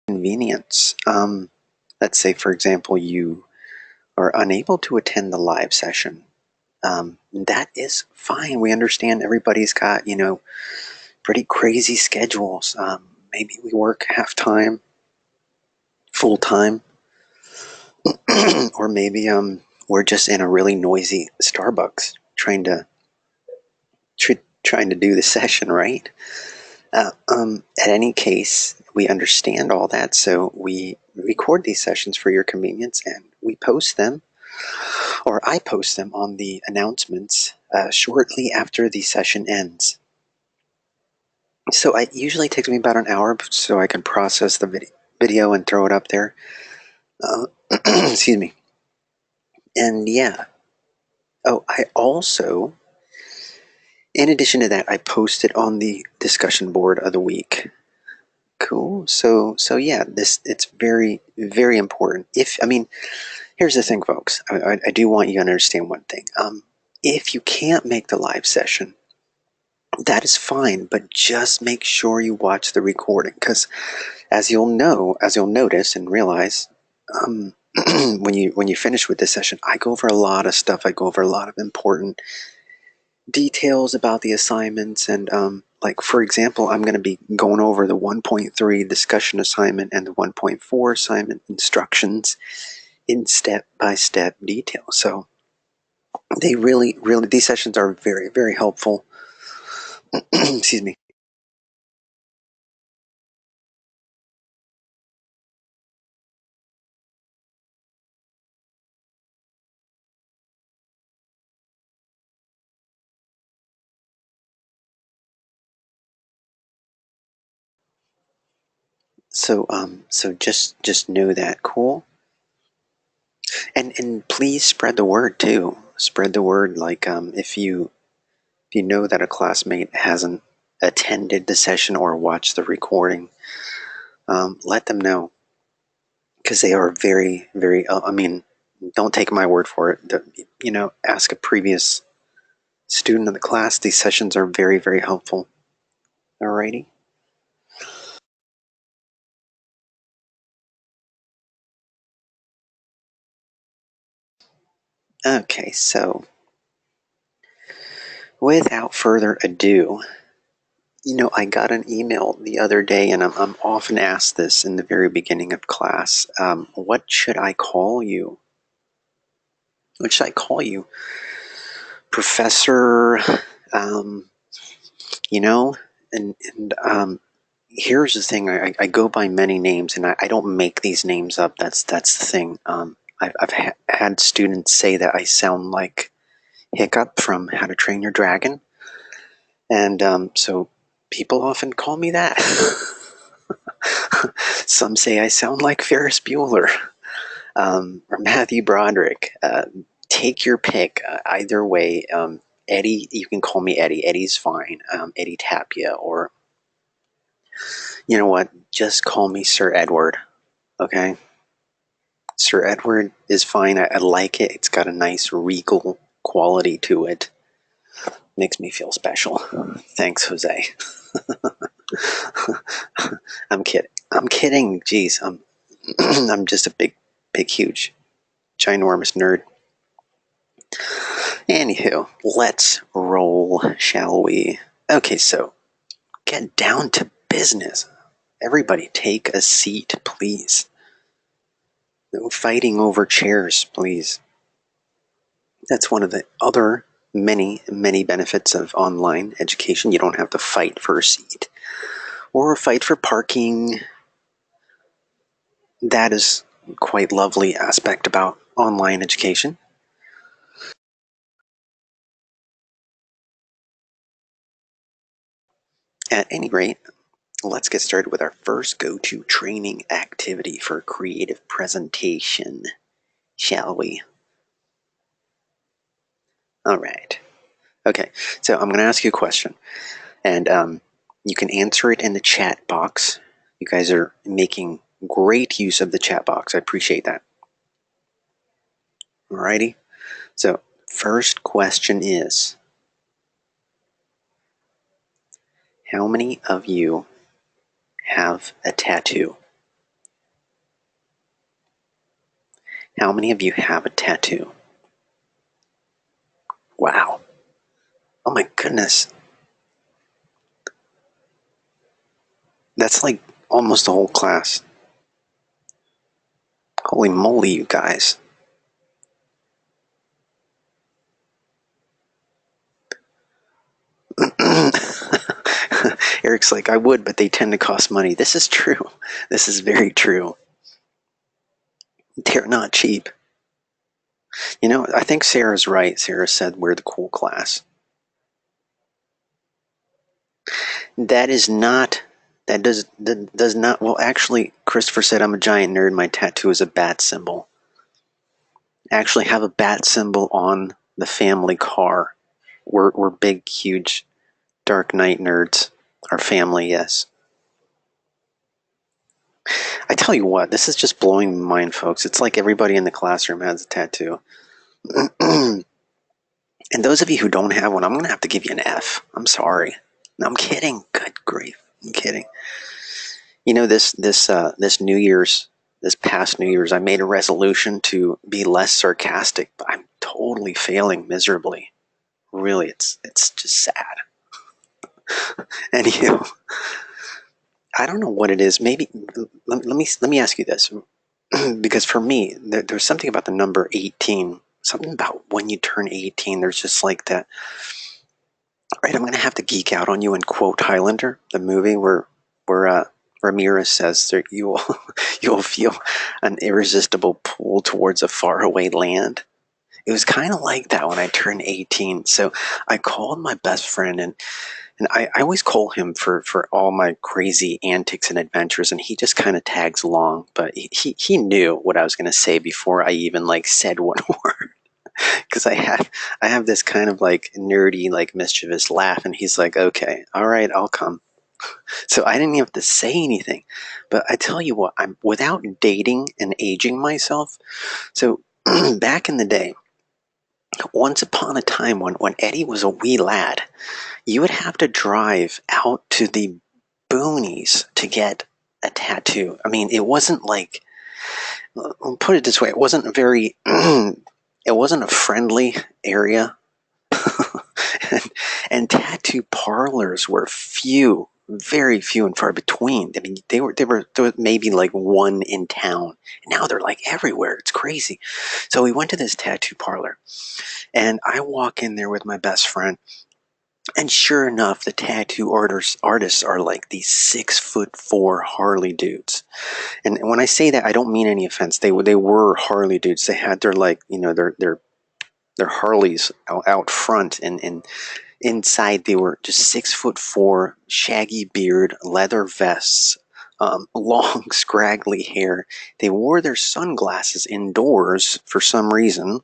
inconvenience. Let's say, for example, you are unable to attend the live session. That is fine. We understand everybody's got, pretty crazy schedules. Maybe we work half-time, full-time, or maybe we're just in a really noisy Starbucks trying to do the session, right? At any case, we understand all that, so we record these sessions for your convenience, and we post them, or I post them on the announcements shortly after the session ends. So it usually takes me about an hour so I can process the video and throw it up there. Excuse me. And yeah. Oh, I also, in addition to that, I posted on the discussion board of the week. Cool. So yeah, it's very, very important. Here's the thing, folks. I do want you to understand one thing. If you can't make the live session, that is fine, but just make sure you watch the recording, because as you'll notice and realize, when you finish with this session, I go over a lot of stuff. I go over a lot of important details about the assignments, and like, for example, I'm going to be going over the 1.3 discussion assignment and the 1.4 assignment instructions in step-by-step detail. So they really, these sessions are very, very helpful. Excuse me. So just know that. Cool. And please spread the word too. Spread the word. Like, if you know that a classmate hasn't attended the session or watched the recording, let them know, because they are very, very. Don't take my word for it. Ask a previous student of the class. These sessions are very, very helpful. Alrighty. Okay, so without further ado, I got an email the other day, and I'm often asked this in the very beginning of class. What should I call you? What should I call you? Professor, um, you know? And here's the thing. I go by many names, and I don't make these names up. That's the thing. I've had students say that I sound like Hiccup from How to Train Your Dragon. And so people often call me that. Some say I sound like Ferris Bueller, or Matthew Broderick. Take your pick. Either way, Eddie, you can call me Eddie. Eddie's fine. Eddie Tapia, or you know what? Just call me Sir Edward. Okay? Sir Edward is fine. I like it. It's got a nice regal quality to it. Makes me feel special. Thanks, Jose. I'm kidding. I'm kidding. Jeez, I'm just a big, huge, ginormous nerd. Anywho, let's roll, shall we? Okay, so get down to business. Everybody take a seat, please. No fighting over chairs, please. That's one of the other many, many benefits of online education. You don't have to fight for a seat or fight for parking. That is quite lovely aspect about online education. At any rate, let's get started with our first go-to training activity for creative presentation, shall we? All right. Okay, so I'm going to ask you a question, and you can answer it in the chat box. You guys are making great use of the chat box. I appreciate that. Alrighty. So, first question is, how many of you have a tattoo? How many of you have a tattoo? Wow. Oh my goodness. That's like almost the whole class. Holy moly, you guys. Eric's like, I would, but they tend to cost money. This is true. This is very true. They're not cheap. You know, I think Sarah's right. Sarah said we're the cool class. That is not. That does not. Well, actually, Christopher said I'm a giant nerd. My tattoo is a bat symbol. I actually have a bat symbol on the family car. We're big, huge, Dark Knight nerds. Our family, yes. I tell you what, this is just blowing my mind, folks. It's like everybody in the classroom has a tattoo. And those of you who don't have one, I'm going to have to give you an F. I'm sorry. No, I'm kidding. Good grief. I'm kidding. You know, this New Year's, this past New Year's, I made a resolution to be less sarcastic, but I'm totally failing miserably. Really, it's just sad. Anywho, I don't know what it is. Maybe let me ask you this, because for me, there's something about the number 18. Something about when you turn 18. There's just like that. Right, I'm gonna have to geek out on you and quote Highlander, the movie where Ramirez says that you will you'll feel an irresistible pull towards a faraway land. It was kind of like that when I turned 18. So I called my best friend, and I always call him for all my crazy antics and adventures, and he just kind of tags along. But he knew what I was going to say before I even like said one word, because I have this kind of like nerdy, like mischievous laugh, and he's like, "Okay, all right, I'll come." So I didn't even have to say anything. But I tell you what, I'm without dating and aging myself. So back in the day, once upon a time when Eddie was a wee lad, you would have to drive out to the boonies to get a tattoo. I mean, it wasn't like, I'll put it this way, it wasn't very, it wasn't a friendly area. and, and tattoo parlors were few, very few and far between. I mean, there was maybe like one in town. Now they're like everywhere. It's crazy. So we went to this tattoo parlor, and I walk in there with my best friend. And sure enough, the tattoo artists are like these 6'4" Harley dudes. And when I say that, I don't mean any offense. They were Harley dudes. They had their like their Harleys out front, and inside they were just 6'4", shaggy beard, leather vests, long scraggly hair. They wore their sunglasses indoors for some reason.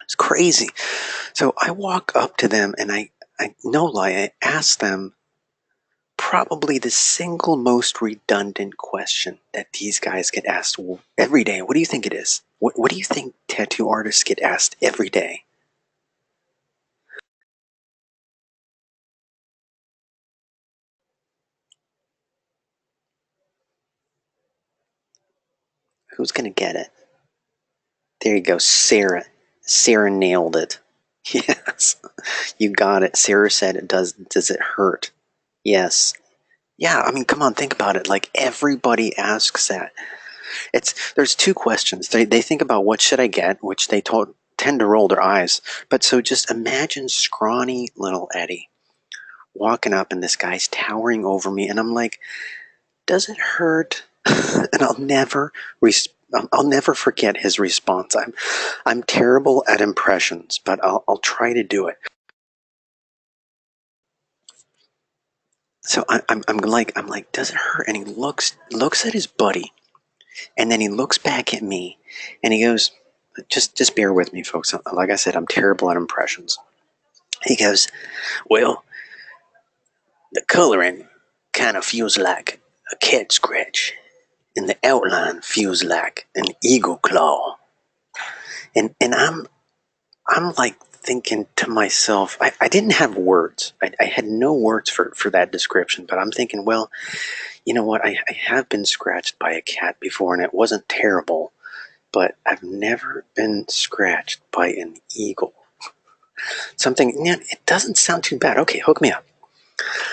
It's crazy. So I walk up to them, and I no lie, I ask them probably the single most redundant question that these guys get asked every day. What do you think it is? What do you think tattoo artists get asked every day? Who's going to get it? There you go, Sarah. Sarah nailed it. Yes, you got it. Sarah said it does. Does it hurt? Yes. Yeah, I mean, come on, think about it. Like everybody asks that. There's two questions. They think about what should I get, which tend to roll their eyes. But so just imagine scrawny little Eddie walking up, and this guy's towering over me, and I'm like, does it hurt? And I'll never forget his response. I'm terrible at impressions, but I'll try to do it. So I'm like, does it hurt? And he looks at his buddy, and then he looks back at me, and he goes, just bear with me, folks. Like I said, I'm terrible at impressions. He goes, well, the coloring kind of feels like a cat scratch, and the outline feels like an eagle claw. And I'm like thinking to myself, I didn't have words. I had no words for that description, but I'm thinking, well, you know what? I have been scratched by a cat before, and it wasn't terrible. but I've never been scratched by an eagle. Something, it doesn't sound too bad. Okay, hook me up.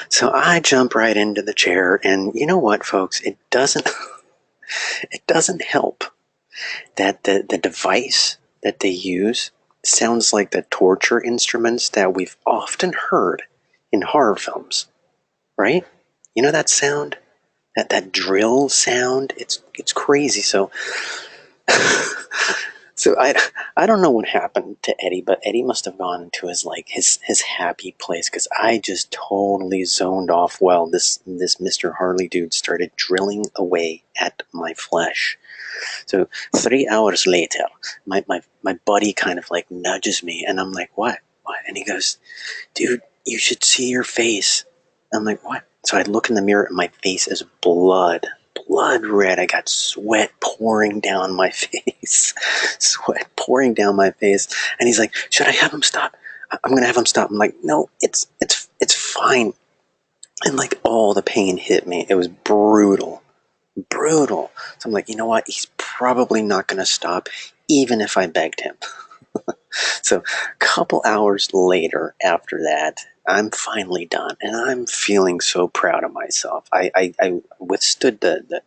So I jump right into the chair, and you know what, folks? It doesn't it doesn't help that the device that they use sounds like the torture instruments that we've often heard in horror films, right? You know that sound? That drill sound? It's crazy. So I don't know what happened to Eddie, but Eddie must have gone into his happy place because I just totally zoned off. Well, this Mr. Harley dude started drilling away at my flesh. So 3 hours later, my buddy kind of like nudges me, and I'm like, what? What? And he goes, dude, you should see your face. I'm like, what? So I look in the mirror, and my face is blood red. I got sweat pouring down my face. Sweat pouring down my face. And he's like, should I have him stop? I'm going to have him stop. I'm like, no, it's fine. And like all the pain hit me. It was brutal. Brutal. So I'm like, you know what? He's probably not going to stop, even if I begged him. So a couple hours later after that, I'm finally done, and I'm feeling so proud of myself. I withstood the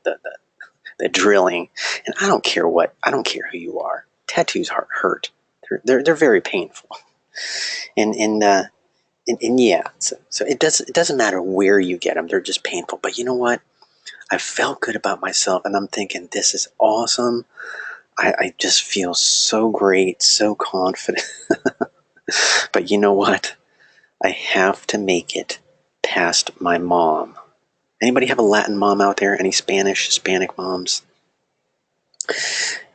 drilling, and I don't care who you are. Tattoos hurt. They're very painful, and yeah. So it doesn't matter where you get them. They're just painful. But you know what? I felt good about myself, and I'm thinking this is awesome. I just feel so great, so confident. But you know what? I have to make it past my mom. Anybody have a Latin mom out there? Any Hispanic moms?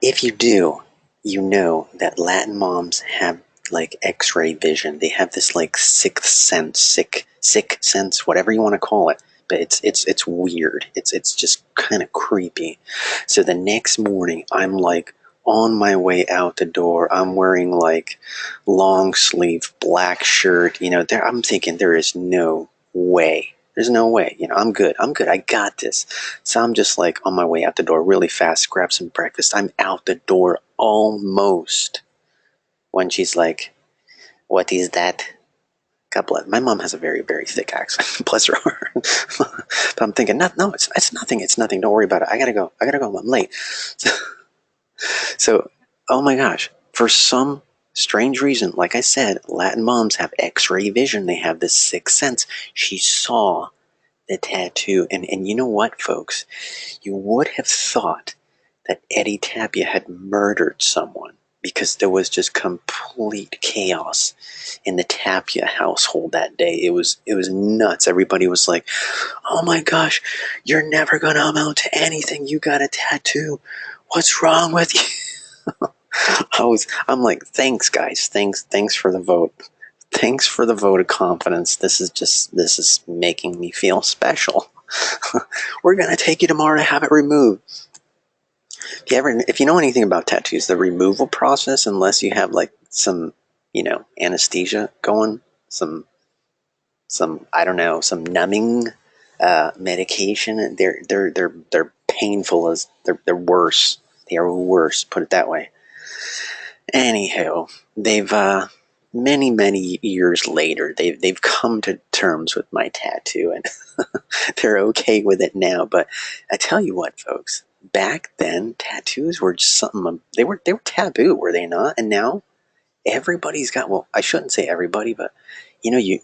If you do, you know that Latin moms have like X-ray vision. They have this like sixth sense, sick sense, whatever you want to call it. But it's weird. It's just kind of creepy. So the next morning, I'm like on my way out the door. I'm wearing like long sleeve black shirt. I'm thinking there is no way. There's no way. I'm good. I got this. So I'm just like on my way out the door really fast, grab some breakfast. I'm out the door almost when she's like, what is that? God bless. My mom has a very, very thick accent. Bless her heart. But I'm thinking, no, it's nothing. It's nothing. Don't worry about it. I gotta go. I'm late. So, oh my gosh. For some strange reason, like I said, Latin moms have X-ray vision. They have this sixth sense. She saw the tattoo. And you know what, folks? You would have thought that Eddie Tapia had murdered someone because there was just complete chaos in the Tapia household that day. It was nuts. Everybody was like, oh my gosh, you're never going to amount to anything. You got a tattoo. What's wrong with you? I'm like, thanks guys. Thanks for the vote. Thanks for the vote of confidence. This is making me feel special. We're going to take you tomorrow to have it removed. If you know anything about tattoos, the removal process, unless you have like some, anesthesia going, some I don't know, some numbing medication, they're painful as they're worse. They are worse, put it that way. Anyhow, they've many years later, they've come to terms with my tattoo, and they're okay with it now. But I tell you what, folks, back then tattoos were just something. They were taboo, were they not? And now everybody's got. Well, I shouldn't say everybody, but you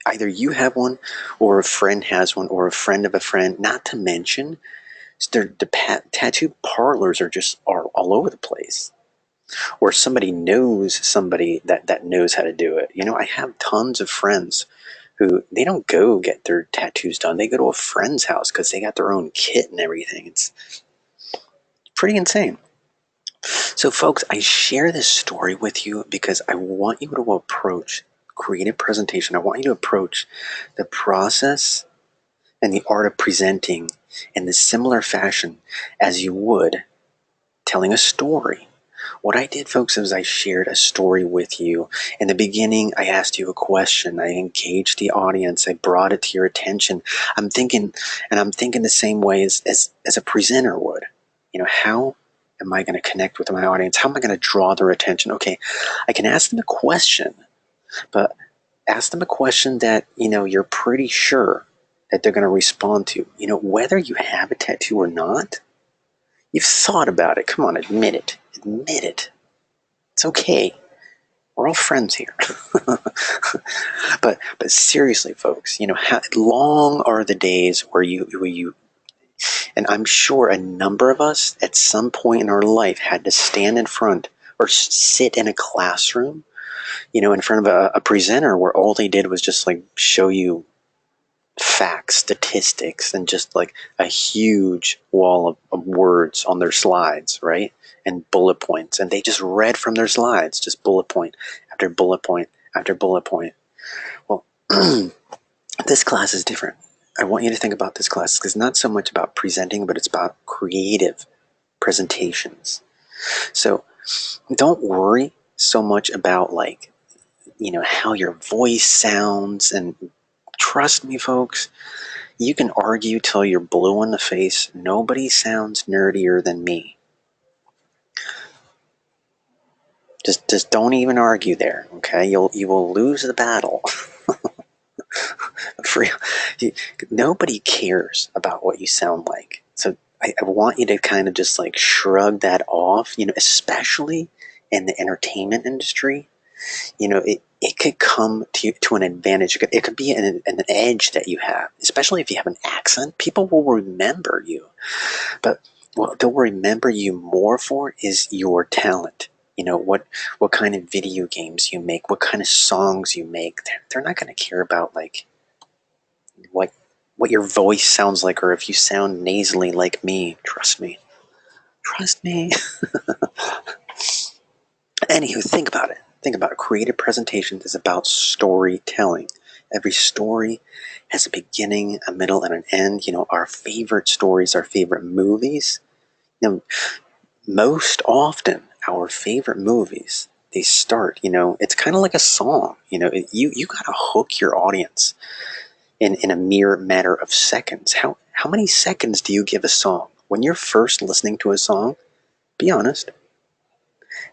either you have one, or a friend has one, or a friend of a friend. Not to mention, tattoo parlors are all over the place. Or somebody knows somebody that knows how to do it. I have tons of friends who they don't go get their tattoos done. They go to a friend's house because they got their own kit and everything. It's pretty insane. So, folks, I share this story with you because I want you to approach creative presentation. I want you to approach the process and the art of presenting in the similar fashion as you would telling a story. What I did, folks, is I shared a story with you. In the beginning, I asked you a question. I engaged the audience. I brought it to your attention. I'm thinking the same way as a presenter would. How am I going to connect with my audience? How am I going to draw their attention? Okay, I can ask them a question, but ask them a question that, you're pretty sure that they're going to respond to. Whether you have a tattoo or not, you've thought about it. Come on, admit it. Admit it. It's okay. We're all friends here. but seriously, folks, how long are the days where you and I'm sure a number of us at some point in our life had to stand in front or sit in a classroom, in front of a presenter where all they did was just like show you facts, statistics, and just like a huge wall of words on their slides, right? And bullet points. And they just read from their slides, just bullet point after bullet point after bullet point. Well, this class is different. I want you to think about this class because it's not so much about presenting, but it's about creative presentations. So don't worry so much about how your voice sounds. And trust me, folks, you can argue till you're blue in the face. Nobody sounds nerdier than me. Just don't even argue there, okay? You will lose the battle. Nobody cares about what you sound like. So I want you to kind of just like shrug that off, especially in the entertainment industry. It could come to an advantage. It could be an edge that you have, especially if you have an accent. People will remember you. But what they'll remember you more for is your talent. What kind of video games you make, what kind of songs you make. They're not going to care about what your voice sounds like, or if you sound nasally like me. Trust me. Trust me. Anywho, think about it. Think about it. Creative presentations is about storytelling. Every story has a beginning, a middle, and an end. Our favorite stories, our favorite movies. Most often, our favorite movies, they start, it's kind of like a song. You got to hook your audience in a mere matter of seconds. How many seconds do you give a song? When you're first listening to a song, be honest.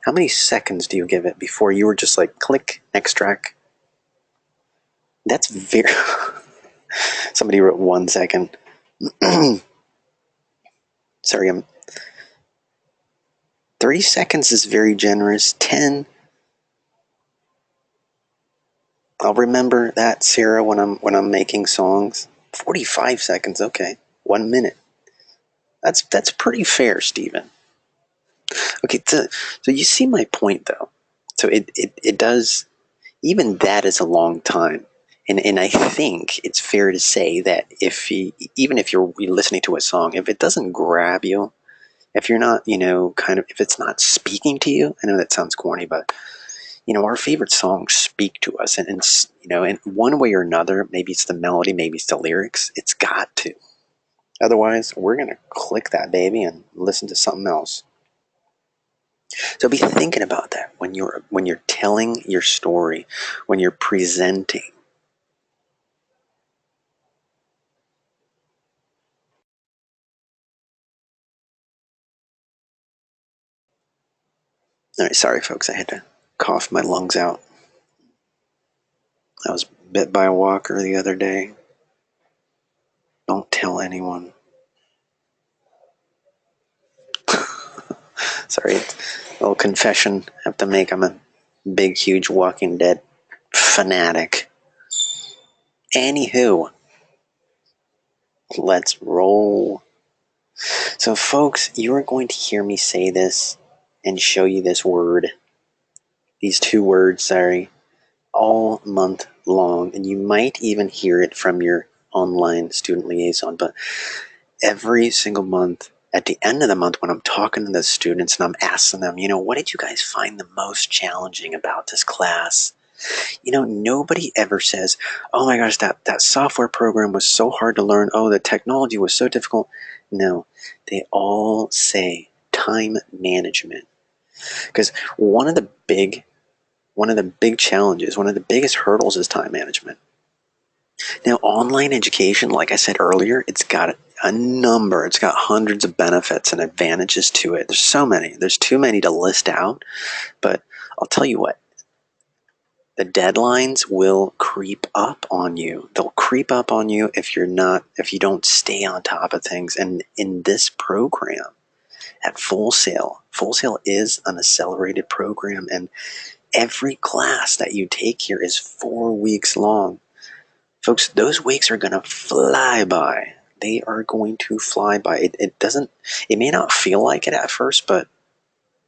How many seconds do you give it before you were just like, click, next track? That's very... Somebody wrote 1 second. Sorry, 30 seconds is very generous. 10. I'll remember that, Sarah, when I'm making songs. 45 seconds, okay. 1 minute. That's pretty fair, Stephen. Okay, so you see my point, though. So it does, even that is a long time. And I think it's fair to say that even if you're listening to a song, if it doesn't grab you, if you're not, if it's not speaking to you, I know that sounds corny, but, our favorite songs speak to us. And in one way or another, maybe it's the melody, maybe it's the lyrics, it's got to. Otherwise, we're going to click that baby and listen to something else. So be thinking about that when you're telling your story, when you're presenting. All right, sorry, folks. I had to cough my lungs out. I was bit by a walker the other day. Don't tell anyone. Sorry, a little confession I have to make. I'm a big, huge Walking Dead fanatic. Anywho, let's roll. So, folks, you are going to hear me say this and show you this word. These 2 words, sorry, all month long. And you might even hear it from your online student liaison. But every single month, at the end of the month, when I'm talking to the students and I'm asking them, what did you guys find the most challenging about this class? Nobody ever says, oh my gosh, that software program was so hard to learn. Oh, the technology was so difficult. No, they all say time management. Because one of the big challenges, one of the biggest hurdles is time management. Now, online education, like I said earlier, it's got it's got hundreds of benefits and advantages to it. There's so many. There's too many to list out, but I'll tell you what, the deadlines will creep up on you. They'll creep up on you if you don't stay on top of things. And in this program at Full Sail is an accelerated program, and every class that you take here is 4 weeks long. Folks, those weeks are going to fly by. They are going to fly by. It may not feel like it at first, but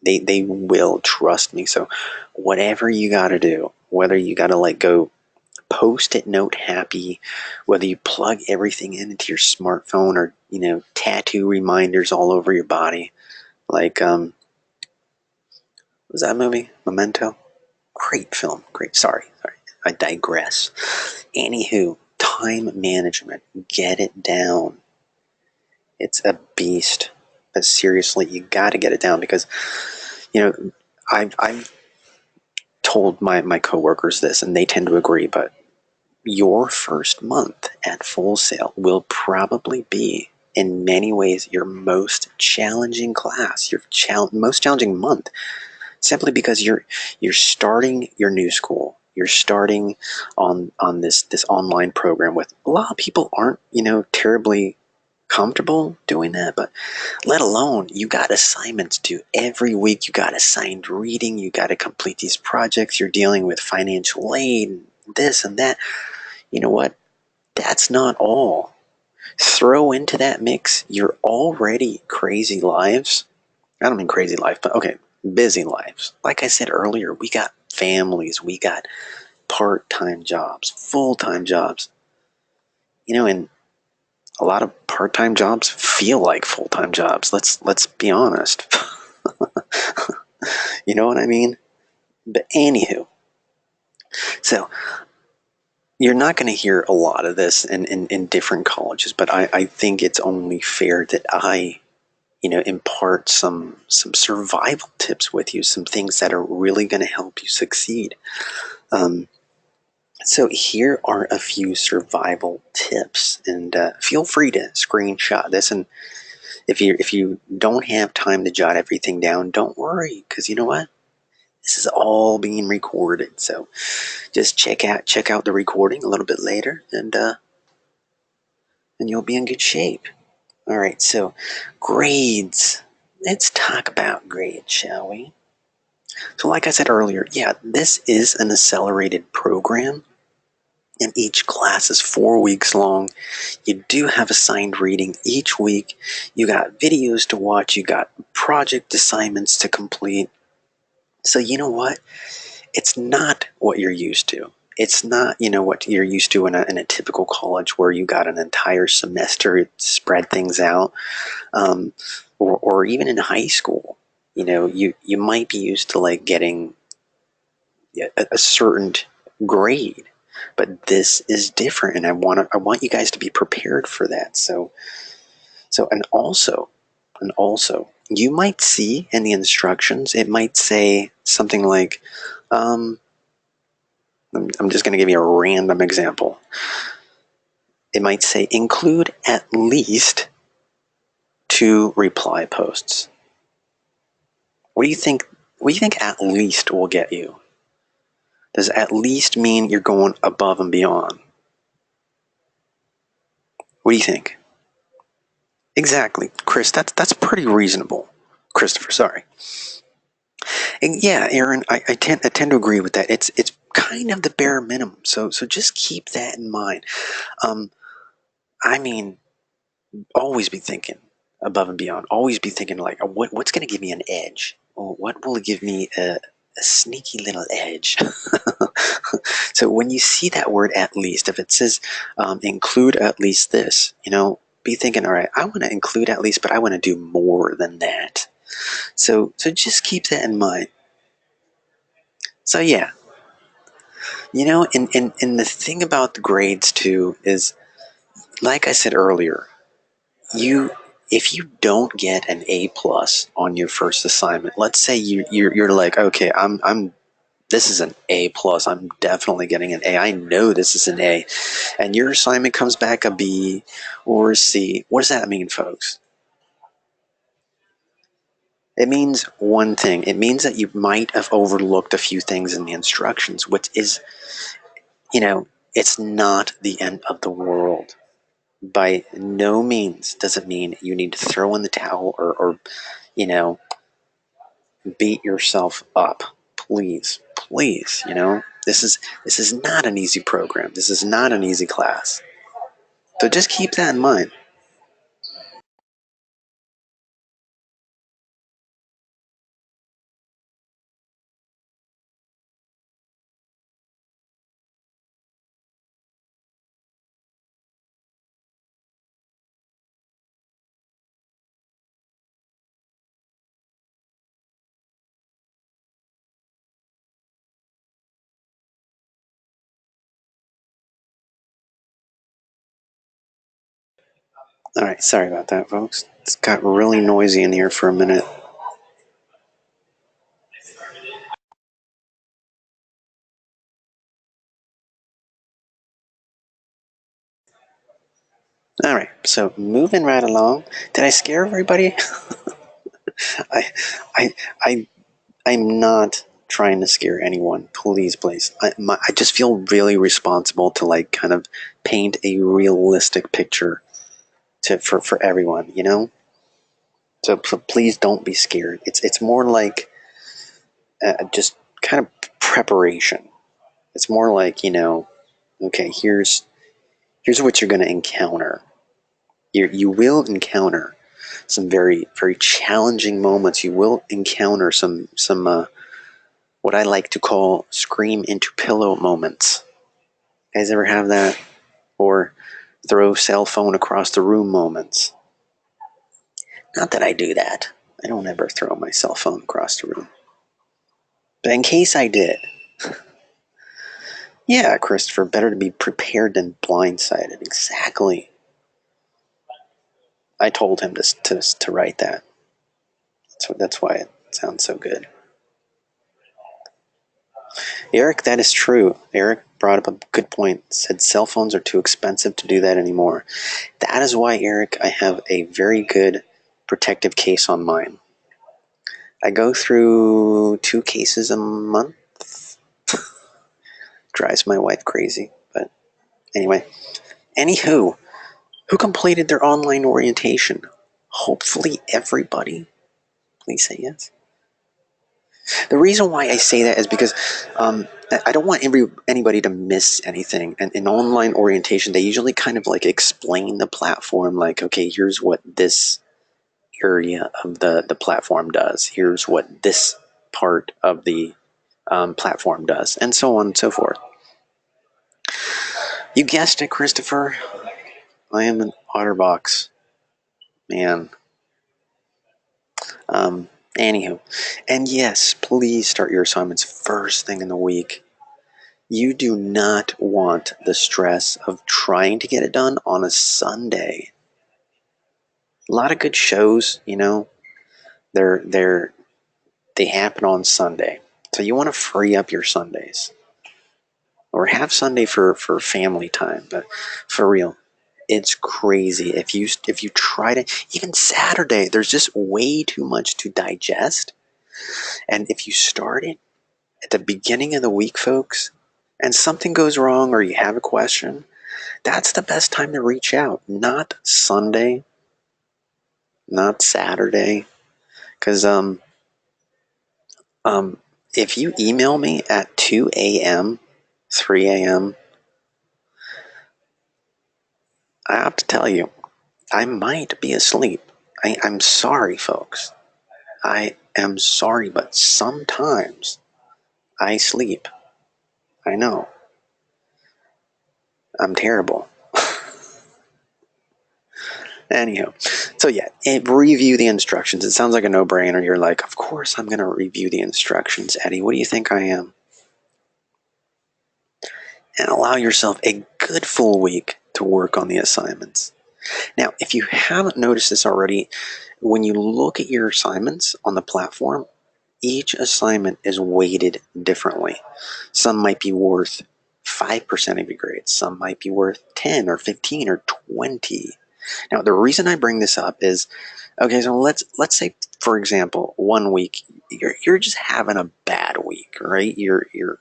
they will, trust me. So whatever you got to do, whether you got to like go post-it note happy, whether you plug everything into your smartphone or, tattoo reminders all over your body, like, was that movie? Memento? Great film. Great. Sorry. I digress. Anywho, time management. Get it down. It's a beast. But seriously, you got to get it down because, I've told my coworkers this and they tend to agree, but your first month at Full Sail will probably be, in many ways, your most challenging class, your most challenging month, simply because you're starting your new school. You're starting on this online program with a lot of people aren't terribly comfortable doing that, but let alone you got assignments due every week. You got assigned reading. You got to complete these projects. You're dealing with financial aid and this and that. You know what? That's not all. Throw into that mix your already crazy lives. I don't mean crazy life, but okay, busy lives. Like I said earlier, we got families, we got part-time jobs, full-time jobs. And a lot of part-time jobs feel like full-time jobs. Let's be honest. You know what I mean? But anywho, so you're not going to hear a lot of this in different colleges, but I think it's only fair that I impart some survival tips with you, some things that are really going to help you succeed. So here are a few survival tips, and feel free to screenshot this. And if you don't have time to jot everything down, don't worry, because you know what? This is all being recorded, so just check out the recording a little bit later, and you'll be in good shape. All right, so grades. Let's talk about grades, shall we? So like I said earlier, yeah, this is an accelerated program, and each class is 4 weeks long. You do have assigned reading each week. You got videos to watch. You got project assignments to complete. So you know what? It's not what you're used to. It's not, what you're used to in a typical college where you got an entire semester to spread things out, or even in high school. You might be used to like getting a certain grade, but this is different, and I want you guys to be prepared for that. And also you might see in the instructions, it might say something like, I'm just going to give you a random example. It might say include at least 2 reply posts. What do you think? What do you think at least will get you? Does at least mean you're going above and beyond? What do you think? Exactly, Chris. That's pretty reasonable. Christopher, sorry. And yeah, Aaron, I tend to agree with that. It's kind of the bare minimum. So just keep that in mind. Um, I mean, always be thinking above and beyond. Always be thinking like, what's going to give me an edge? Or what will give me a sneaky little edge? So when you see that word at least, if it says include at least this, be thinking, all right, I want to include at least, but I want to do more than that. So just keep that in mind. So yeah, and the thing about the grades too is, like I said earlier, you if you don't get an A plus on your first assignment, let's say you're like, okay, I'm This is an A plus. I'm definitely getting an A. I know this is an A. And your assignment comes back a B or a C. What does that mean, folks? It means one thing. It means that you might have overlooked a few things in the instructions, which is, it's not the end of the world. By no means does it mean you need to throw in the towel or beat yourself up. Please, please, this is not an easy program. This is not an easy class. So just keep that in mind. All right, sorry about that, folks. It's got really noisy in here for a minute. All right, so moving right along. Did I scare everybody? I, I, I, I'm not trying to scare anyone. Please, please. I just feel really responsible to kind of paint a realistic picture for everyone. So please don't be scared. It's more like just kind of preparation. It's more like okay, here's what you're going to encounter. You will encounter some very very challenging moments. You will encounter some what I like to call scream into pillow moments. You guys ever have that? Or throw cell phone across the room moments. Not that I do that. I don't ever throw my cell phone across the room. But in case I did, yeah, Christopher, better to be prepared than blindsided. Exactly. I told him to write that. So that's why it sounds so good. Eric, that is true. Eric brought up a good point. Said cell phones are too expensive to do that anymore. That is why, Eric, I have a very good protective case on mine. I go through 2 cases a month. Drives my wife crazy, but anyway. Anywho, who completed their online orientation? Hopefully everybody. Please say yes. The reason why I say that is because I don't want anybody to miss anything. And in online orientation, they usually kind of explain the platform, okay, here's what this area of the platform does. Here's what this part of the platform does, and so on and so forth. You guessed it, Christopher. I am an OtterBox man. Anywho, and yes, please start your assignments first thing in the week. You do not want the stress of trying to get it done on a Sunday. A lot of good shows, they happen on Sunday. So you want to free up your Sundays. Or have Sunday for family time, but for real, it's crazy. If you try to even Saturday, there's just way too much to digest. And if you start it at the beginning of the week, folks, and something goes wrong or you have a question, that's the best time to reach out. Not Sunday, not Saturday, because if you email me at 2 a.m., 3 a.m., I have to tell you, I might be asleep. I'm sorry, folks. I am sorry, but sometimes I sleep. I know. I'm terrible. Anyhow, so yeah, review the instructions. It sounds like a no-brainer. You're like, of course I'm going to review the instructions, Eddie. What do you think I am? And allow yourself a good full week to work on the assignments. Now, if you haven't noticed this already, when you look at your assignments on the platform, each assignment is weighted differently. Some might be worth 5% of your grade. Some might be worth 10 or 15 or 20. Now, the reason I bring this up is, okay, so let's say, for example, one week you're just having a bad week, right? You're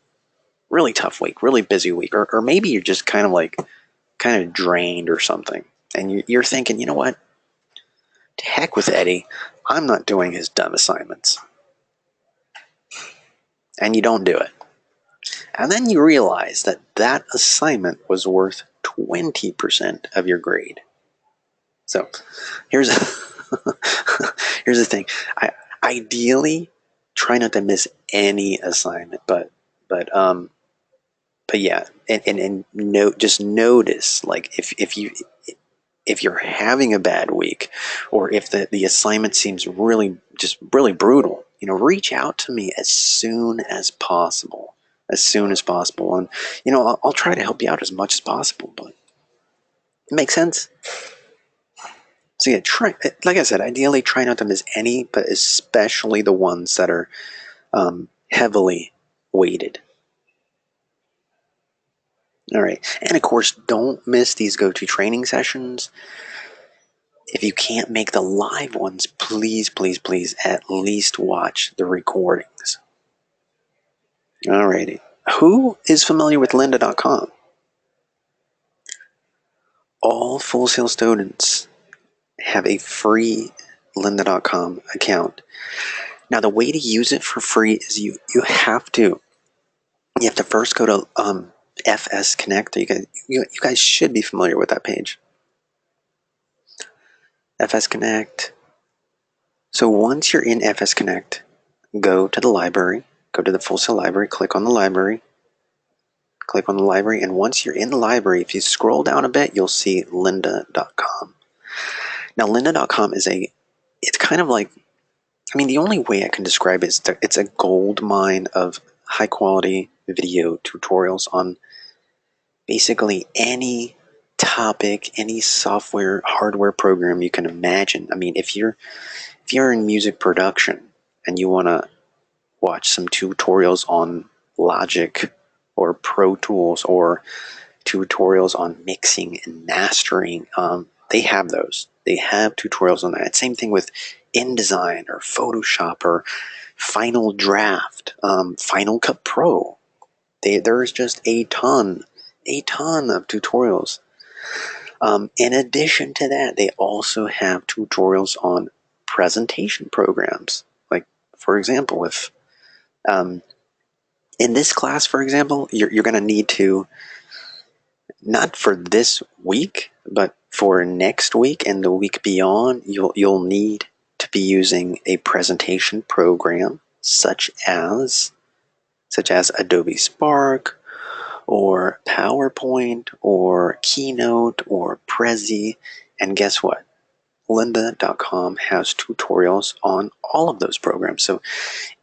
really tough week, really busy week, or maybe you're just kind of drained or something, and you're thinking, you know what? To heck with Eddie, I'm not doing his dumb assignments, and you don't do it. And then you realize that that assignment was worth 20% of your grade. So here's here's the thing. Ideally try not to miss any assignment, but yeah, and note, just notice, like, if you're having a bad week, or if the assignment seems really brutal, reach out to me as soon as possible. As soon as possible. And, I'll try to help you out as much as possible, but it makes sense. So yeah, like I said, ideally try not to miss any, but especially the ones that are heavily weighted. All right. And of course, don't miss these go-to training sessions. If you can't make the live ones, please, please, please at least watch the recordings. Alrighty. Who is familiar with lynda.com? All Full Sail students have a free lynda.com account. Now, the way to use it for free is you have to first go to FS Connect. You guys should be familiar with that page. FS Connect. So once you're in FS Connect, go to the library, go to the Full Sail library, click on the library, and once you're in the library, if you scroll down a bit, you'll see lynda.com. Now, lynda.com it's kind of like, the only way I can describe it is that it's a gold mine of high quality video tutorials on basically any topic, any software, hardware program you can imagine. If you're in music production and you want to watch some tutorials on Logic or Pro Tools, or tutorials on mixing and mastering, they have those. They have tutorials on that. Same thing with InDesign or Photoshop or Final Draft, Final Cut Pro. There's just a ton of tutorials. In addition to that, they also have tutorials on presentation programs. Like, for example, if in this class, for example, you're going to need to, not for this week, but for next week and the week beyond, you'll need to be using a presentation program such as Adobe Spark or PowerPoint or Keynote or Prezi. And guess what? lynda.com has tutorials on all of those programs. So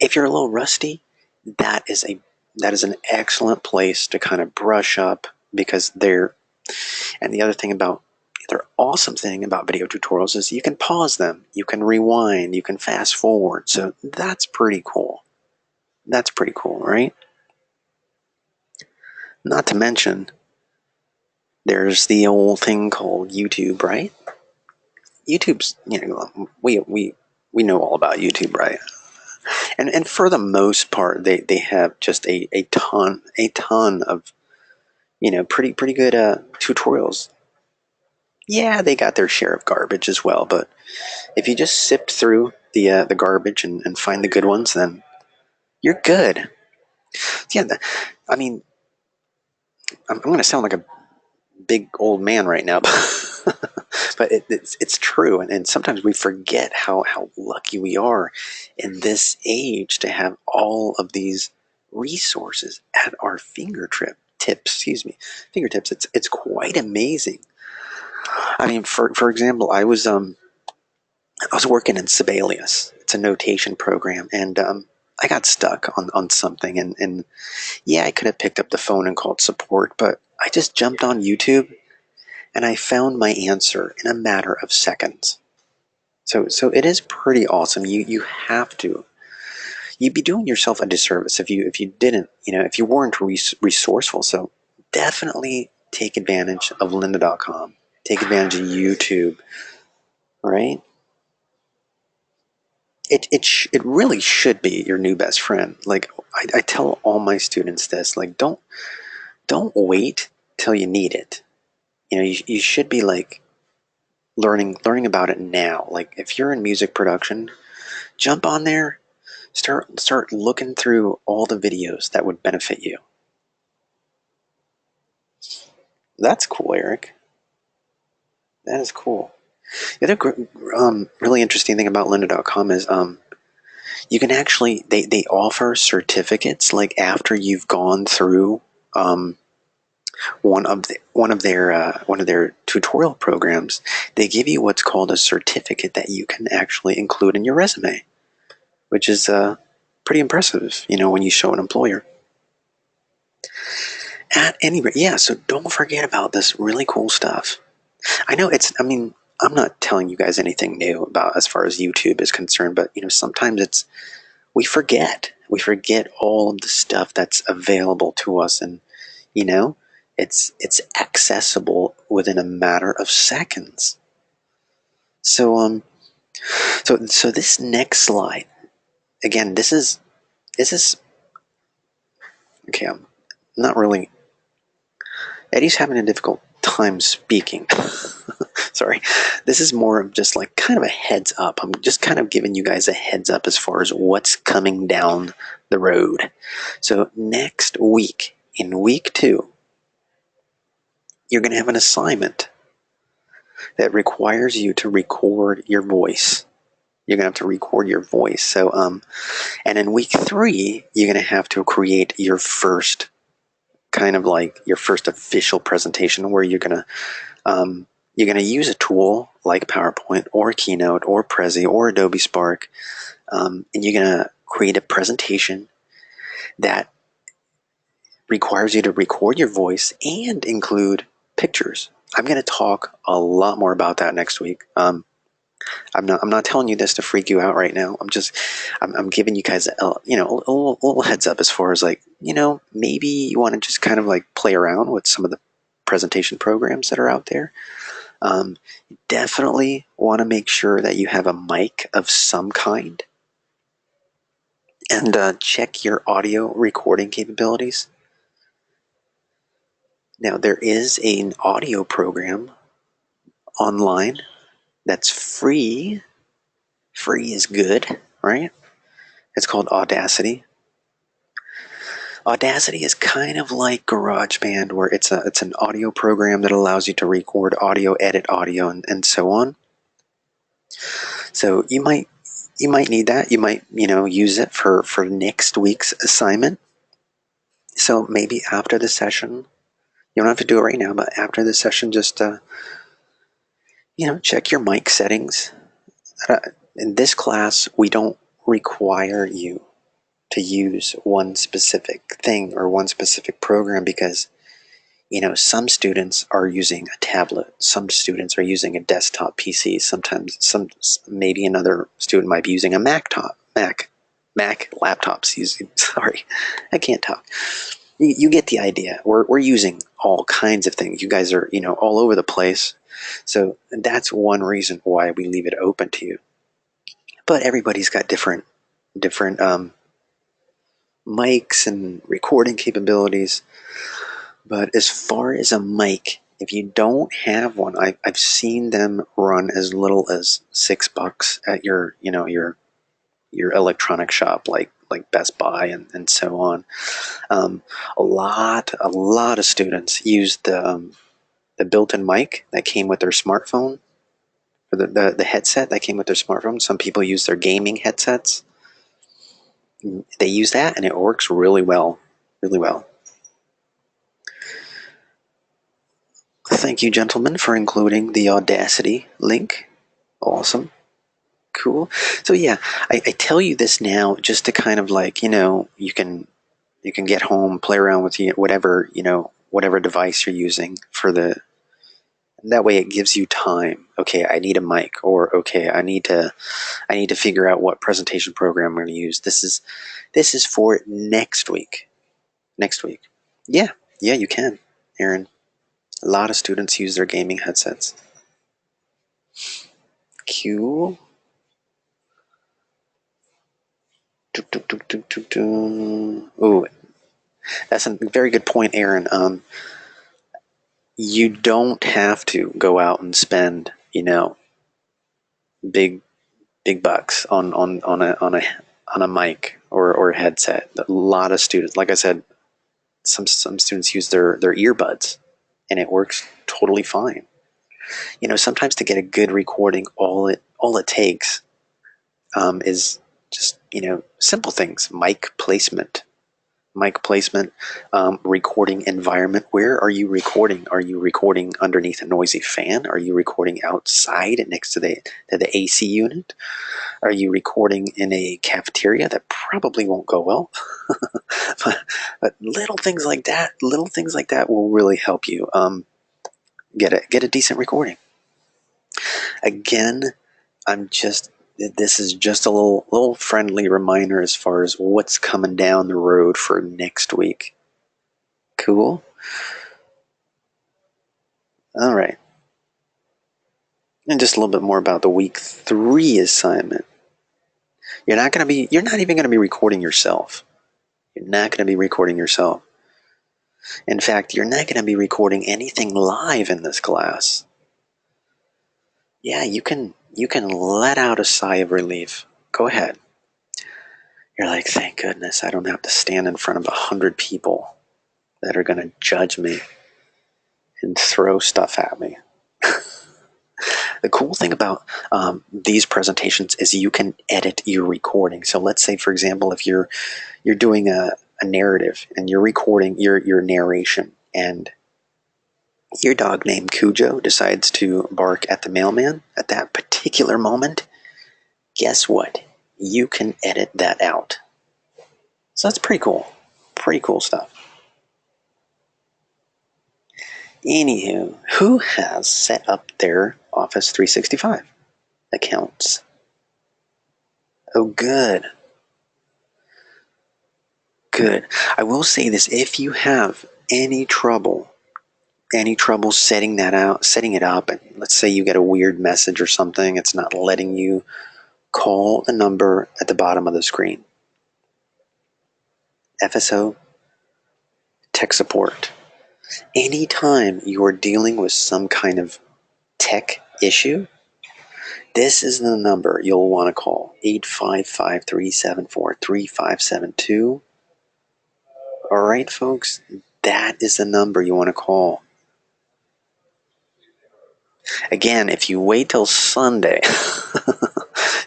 if you're a little rusty, that is an excellent place to kind of brush up, because and the other awesome thing about video tutorials is you can pause them, you can rewind, you can fast forward. So that's pretty cool. That's pretty cool, right? Not to mention, there's the old thing called YouTube, right? YouTube's, we know all about YouTube, right? And for the most part, they have just a ton of, pretty good tutorials. Yeah, they got their share of garbage as well, but if you just sift through the garbage and find the good ones, then you're good. Yeah, I'm going to sound like a big old man right now, but it's true, and sometimes we forget how lucky we are in this age to have all of these resources at our fingertips. Fingertips. It's quite amazing. For example, I was working in Sibelius. It's a notation program, and I got stuck on something, and yeah, I could have picked up the phone and called support, but I just jumped on YouTube and I found my answer in a matter of seconds. So it is pretty awesome. You have to you'd be doing yourself a disservice if you didn't, if you weren't resourceful. So definitely take advantage of lynda.com. Take advantage of YouTube, right? It really should be your new best friend. Like I tell all my students this, like don't wait till you need it. You should be like learning about it now. Like if you're in music production, jump on there, start looking through all the videos that would benefit you. That's cool, Eric. That is cool. The other really interesting thing about lynda.com is you can actually they offer certificates like after you've gone through um, one of their tutorial programs. They give you what's called a certificate that you can actually include in your resume, which is pretty impressive, when you show an employer. At any rate, yeah, so don't forget about this really cool stuff. I'm not telling you guys anything new about as far as YouTube is concerned, but sometimes we forget. We forget all of the stuff that's available to us, and it's accessible within a matter of seconds. So this next slide, again, this is okay. I'm not really. Eddie's having a difficult time speaking. Sorry. This is more of just like kind of a heads up. I'm just kind of giving you guys a heads up as far as what's coming down the road. So next week, in week 2, you're going to have an assignment that requires you to record your voice. You're going to have to record your voice. So, and in week 3, you're going to have to create your first kind of like your first official presentation where you're going to use a tool like PowerPoint or Keynote or Prezi or Adobe Spark, and you're going to create a presentation that requires you to record your voice and include pictures. I'm going to talk a lot more about that next week. I'm not telling you this to freak you out right now. I'm giving you guys a little heads up as far as like, maybe you want to just kind of like play around with some of the presentation programs that are out there. You definitely want to make sure that you have a mic of some kind, and check your audio recording capabilities. Now, there is an audio program online that's free. Free is good, right? It's called Audacity. Audacity is kind of like GarageBand, where it's an audio program that allows you to record audio, edit audio, and so on. So you might need that. You might use it for next week's assignment. So maybe after the session, you don't have to do it right now, but after the session, just check your mic settings. In this class, we don't require you to use one specific thing or one specific program because some students are using a tablet, some students are using a desktop PC, sometimes maybe another student might be using a Mac laptops using. Sorry, I can't talk. You get the idea. We're using all kinds of things. You guys are all over the place, so that's one reason why we leave it open to you. But everybody's got different mics and recording capabilities. But as far as a mic, if you don't have one, I've seen them run as little as $6 at your electronic shop like Best Buy and so on. A lot of students use the built-in mic that came with their smartphone, or the headset that came with their smartphone. Some people use their gaming headsets. They use that, and it works really well, really well. Thank you, gentlemen, for including the Audacity link. Awesome. Cool. So yeah, I tell you this now just to kind of like, you can get home, play around with whatever device you're using for the That way it gives you time. Okay, I need a mic, or okay, I need to figure out what presentation program I'm going to use. This is for next week. Next week. Yeah, you can, Aaron. A lot of students use their gaming headsets. Cool. Oh, that's a very good point, Aaron. You don't have to go out and spend, big bucks on a mic or a headset. A lot of students, like I said, some students use their earbuds, and it works totally fine. Sometimes to get a good recording, all it takes is just simple things: mic placement, recording environment. Where are you recording? Are you recording underneath a noisy fan? Are you recording outside next to the AC unit? Are you recording in a cafeteria? That probably won't go well. but little things like that will really help you get a decent recording. Again, this is just a little friendly reminder as far as what's coming down the road for next week. Cool. All right. And just a little bit more about the week 3 assignment. You're not even going to be recording yourself. You're not going to be recording yourself. In fact, you're not going to be recording anything live in this class. Yeah, you can let out a sigh of relief. Go ahead. You're like, thank goodness I don't have to stand in front of 100 people that are going to judge me and throw stuff at me. The cool thing about these presentations is you can edit your recording. So let's say, for example, if you're doing a narrative and you're recording your narration, and your dog named Cujo decides to bark at the mailman at that particular moment, guess what? You can edit that out. So that's pretty cool. Pretty cool stuff. Anywho, who has set up their Office 365 accounts? Oh, good. Good. I will say this: if you have any trouble setting it up, and let's say you get a weird message or something, it's not letting you, call the number at the bottom of the screen. FSO Tech Support. Anytime you are dealing with some kind of tech issue, this is the number you'll want to call: 855-374-3572. All right, folks, that is the number you want to call. Again, if you wait till Sunday,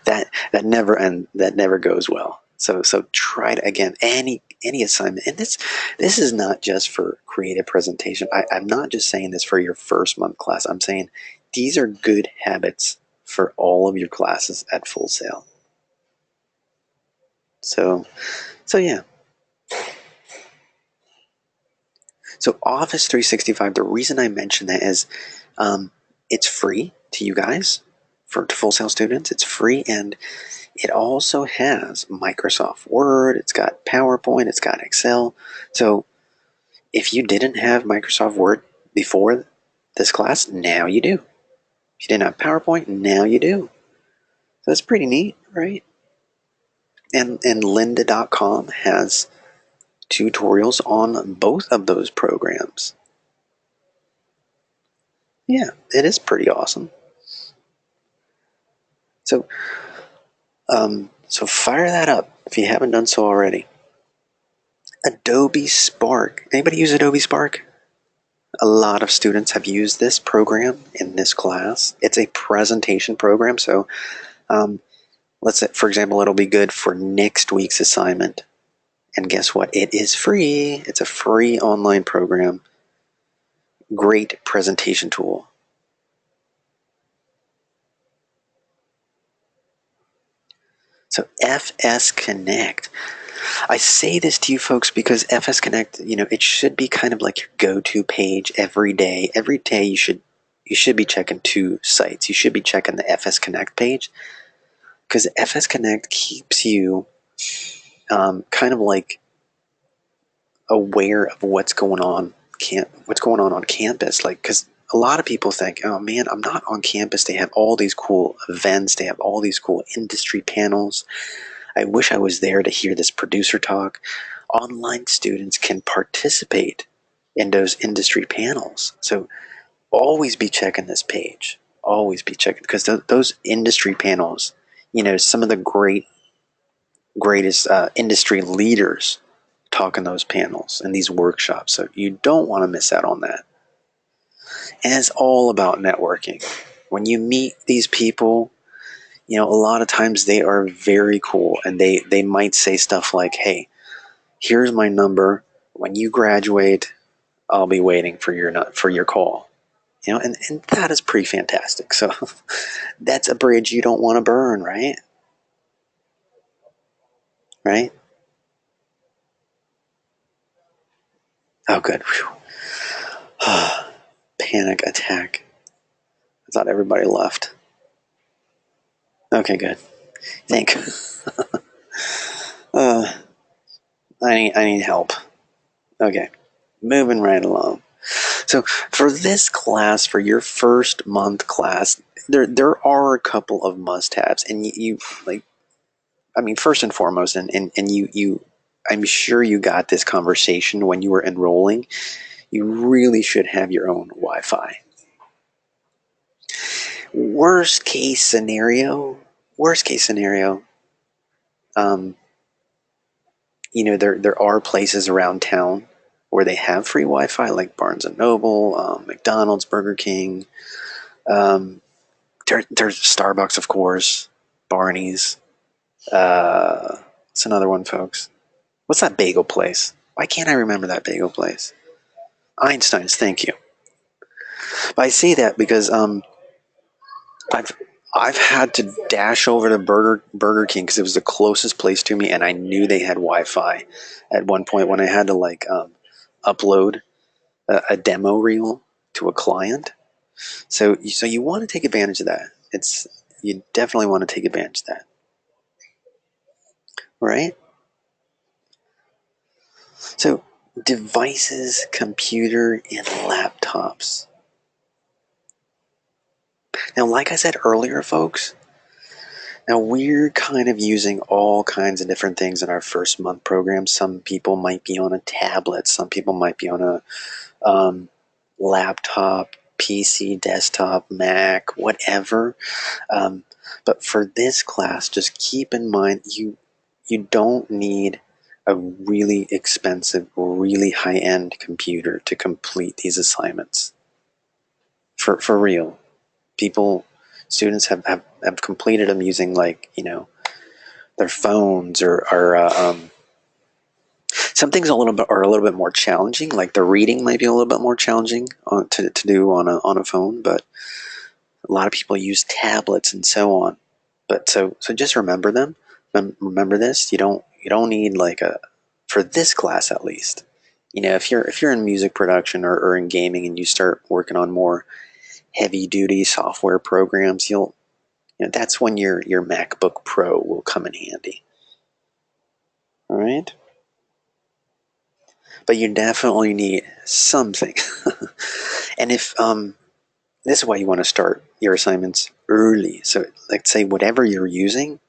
that never goes well. So try to, again, any assignment, and this is not just for creative presentation. I'm not just saying this for your first month class. I'm saying these are good habits for all of your classes at Full Sail. So yeah. So Office 365, the reason I mention that is it's free to you guys, to Full Sail students. It's free, and it also has Microsoft Word, it's got PowerPoint, it's got Excel. So if you didn't have Microsoft Word before this class, now you do. If you didn't have PowerPoint, now you do. So that's pretty neat, right? And lynda.com has tutorials on both of those programs. Yeah, it is pretty awesome. So fire that up if you haven't done so already. Adobe Spark. Anybody use Adobe Spark? A lot of students have used this program in this class. It's a presentation program, so let's say, for example, it'll be good for next week's assignment. And guess what? It is free. It's a free online program. Great presentation tool. So FS Connect. I say this to you folks because FS Connect, it should be kind of like your go-to page every day. Every day you should you should be checking two sites. You should be checking the FS Connect page, because FS Connect keeps you kind of like aware of what's going on campus. Like, because a lot of people think, oh man, I'm not on campus. They have all these cool events. They have all these cool industry panels. I wish I was there to hear this producer talk. Online students can participate in those industry panels. So always be checking this page. Always be checking, because those industry panels, some of the greatest industry leaders talk in those panels and these workshops. So you don't want to miss out on that. And it's all about networking. When you meet these people, a lot of times they are very cool, and they might say stuff like, hey, here's my number. When you graduate, I'll be waiting for your call. And that is pretty fantastic. So that's a bridge you don't want to burn, right? Right? Oh, good. Panic attack. I thought everybody left. Okay, good. Thank you. I need help. Okay, moving right along. So for this class, for your first month class, there are a couple of must-haves, and you like. I mean, first and foremost, and you, I'm sure you got this conversation when you were enrolling. You really should have your own Wi-Fi. Worst case scenario. Um, there are places around town where they have free Wi-Fi, like Barnes and Noble, McDonald's, Burger King. Um, there's Starbucks, of course, Barney's. What's another one, folks? What's that bagel place? Why can't I remember that bagel place? Einstein's, thank you. But I say that because I've I've had to dash over to Burger King because it was the closest place to me, and I knew they had Wi-Fi at one point when I had to upload a demo reel to a client. So you want to take advantage of that. You definitely want to take advantage of that, right? So devices, computer, and laptops. Now, like I said earlier, folks, now we're kind of using all kinds of different things in our first month program. Some people might be on a tablet. Some people might be on a laptop, PC, desktop, Mac, whatever. Um, but for this class, just keep in mind you don't need a really expensive, really high-end computer to complete these assignments. For real, students have completed them using their phones or some things are a little bit more challenging. Like the reading might be a little bit more challenging to do on a phone, but a lot of people use tablets and so on. But so just remember them. Remember this. You don't need for this class at least. If you're in music production or in gaming and you start working on more heavy duty software programs, that's when your MacBook Pro will come in handy. All right. But you definitely need something. And if this is why you want to start your assignments early. So let's say whatever you're using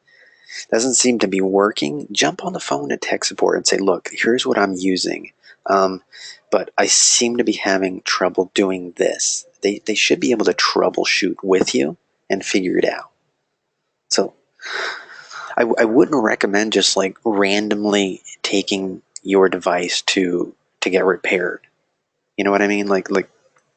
doesn't seem to be working, jump on the phone to tech support and say, look, here's what I'm using. But I seem to be having trouble doing this. They should be able to troubleshoot with you and figure it out. So I wouldn't recommend just randomly taking your device to get repaired. You know what I mean? Like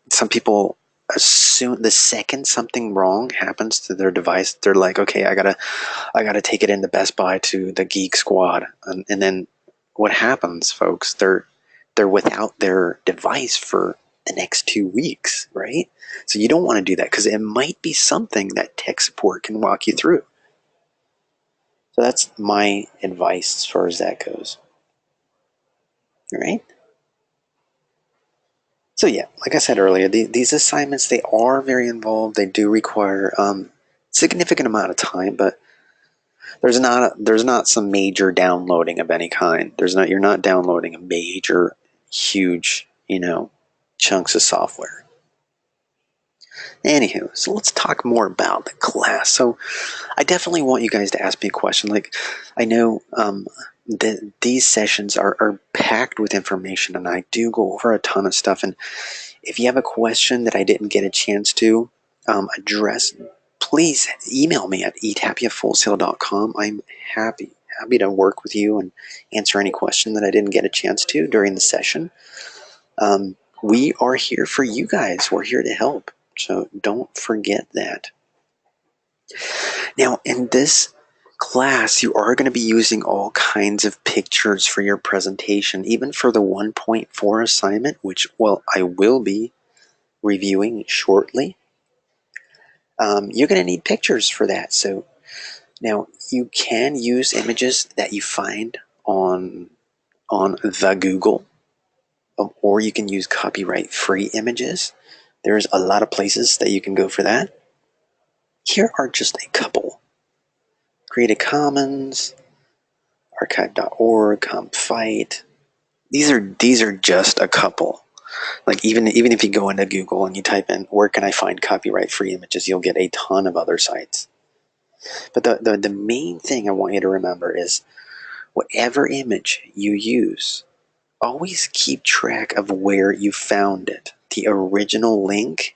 some people assume the second something wrong happens to their device, they're like, okay, I gotta take it into Best Buy to the Geek Squad, and then what happens, folks? They're without their device for the next 2 weeks, right? So you don't want to do that because it might be something that tech support can walk you through. So that's my advice as far as that goes. All right. So yeah, like I said earlier, these assignments, they are very involved. They do require significant amount of time, but there's not some major downloading of any kind. You're not downloading a major, huge, chunks of software. Anywho, so let's talk more about the class. So I definitely want you guys to ask me a question. Like, I know that these sessions are packed with information, and I do go over a ton of stuff. And if you have a question that I didn't get a chance to address, please email me at etapia.fullsail.com. I'm happy to work with you and answer any question that I didn't get a chance to during the session. We are here for you guys. We're here to help. So don't forget that. Now, in this class, you are going to be using all kinds of pictures for your presentation, even for the 1.4 assignment, which, well, I will be reviewing shortly. You're going to need pictures for that. So now you can use images that you find on the Google, or you can use copyright-free images. There's a lot of places that you can go for that. Here are just a couple. Creative Commons, archive.org, Comfite. These are just a couple. Like even if you go into Google and you type in where can I find copyright-free images, you'll get a ton of other sites. But the main thing I want you to remember is whatever image you use, always keep track of where you found it. The original link,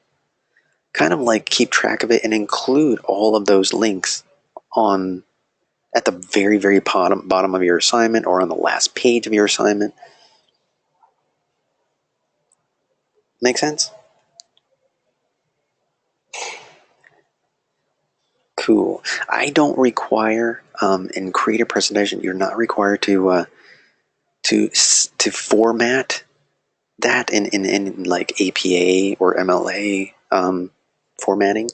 kind of like keep track of it and include all of those links at the very, very bottom of your assignment or on the last page of your assignment. Make sense? Cool. I don't require in Creative Presentation. You're not required to format that in like APA or MLA formatting.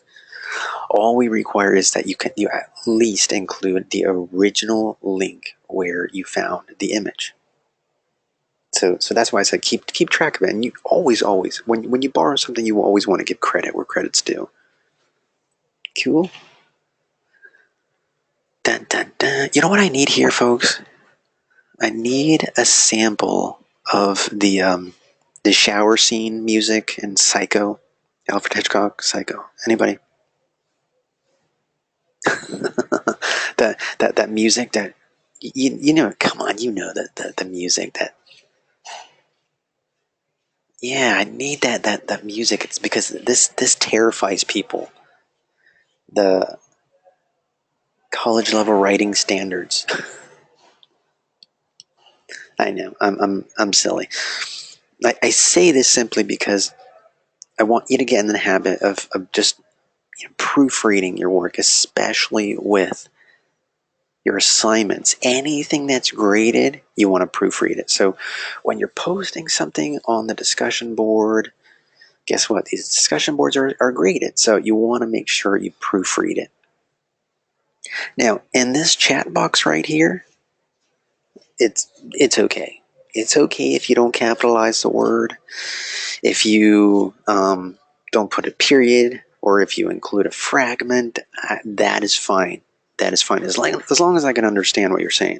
All we require is that you at least include the original link where you found the image. So that's why I said keep track of it. And you always when you borrow something, you always want to give credit where credit's due. Cool. Dun, dun, dun. You know what I need here, folks? I need a sample of the shower scene music in Psycho, Alfred Hitchcock Psycho. Anybody? that music that you know. Come on, you know the music that. Yeah, I need that music. It's because this terrifies people. The college level writing standards. I know. I'm silly. I say this simply because I want you to get in the habit of just proofreading your work, especially with your assignments. Anything that's graded, you want to proofread it. So when you're posting something on the discussion board, guess what? These discussion boards are graded. So you want to make sure you proofread it. Now, in this chat box right here, it's okay. It's okay if you don't capitalize the word, if you don't put a period, or if you include a fragment. That is fine. That is fine as long as I can understand what you're saying.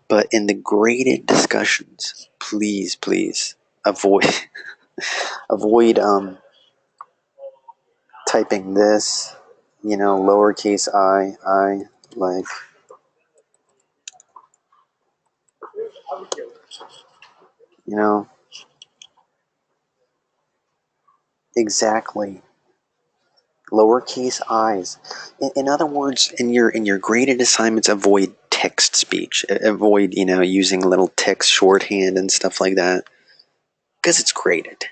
But in the graded discussions, please avoid avoid typing this, lowercase I, like, you know, exactly. Lowercase i's. In other words, in your graded assignments, avoid text speech. Avoid using little text shorthand and stuff like that, because it's graded.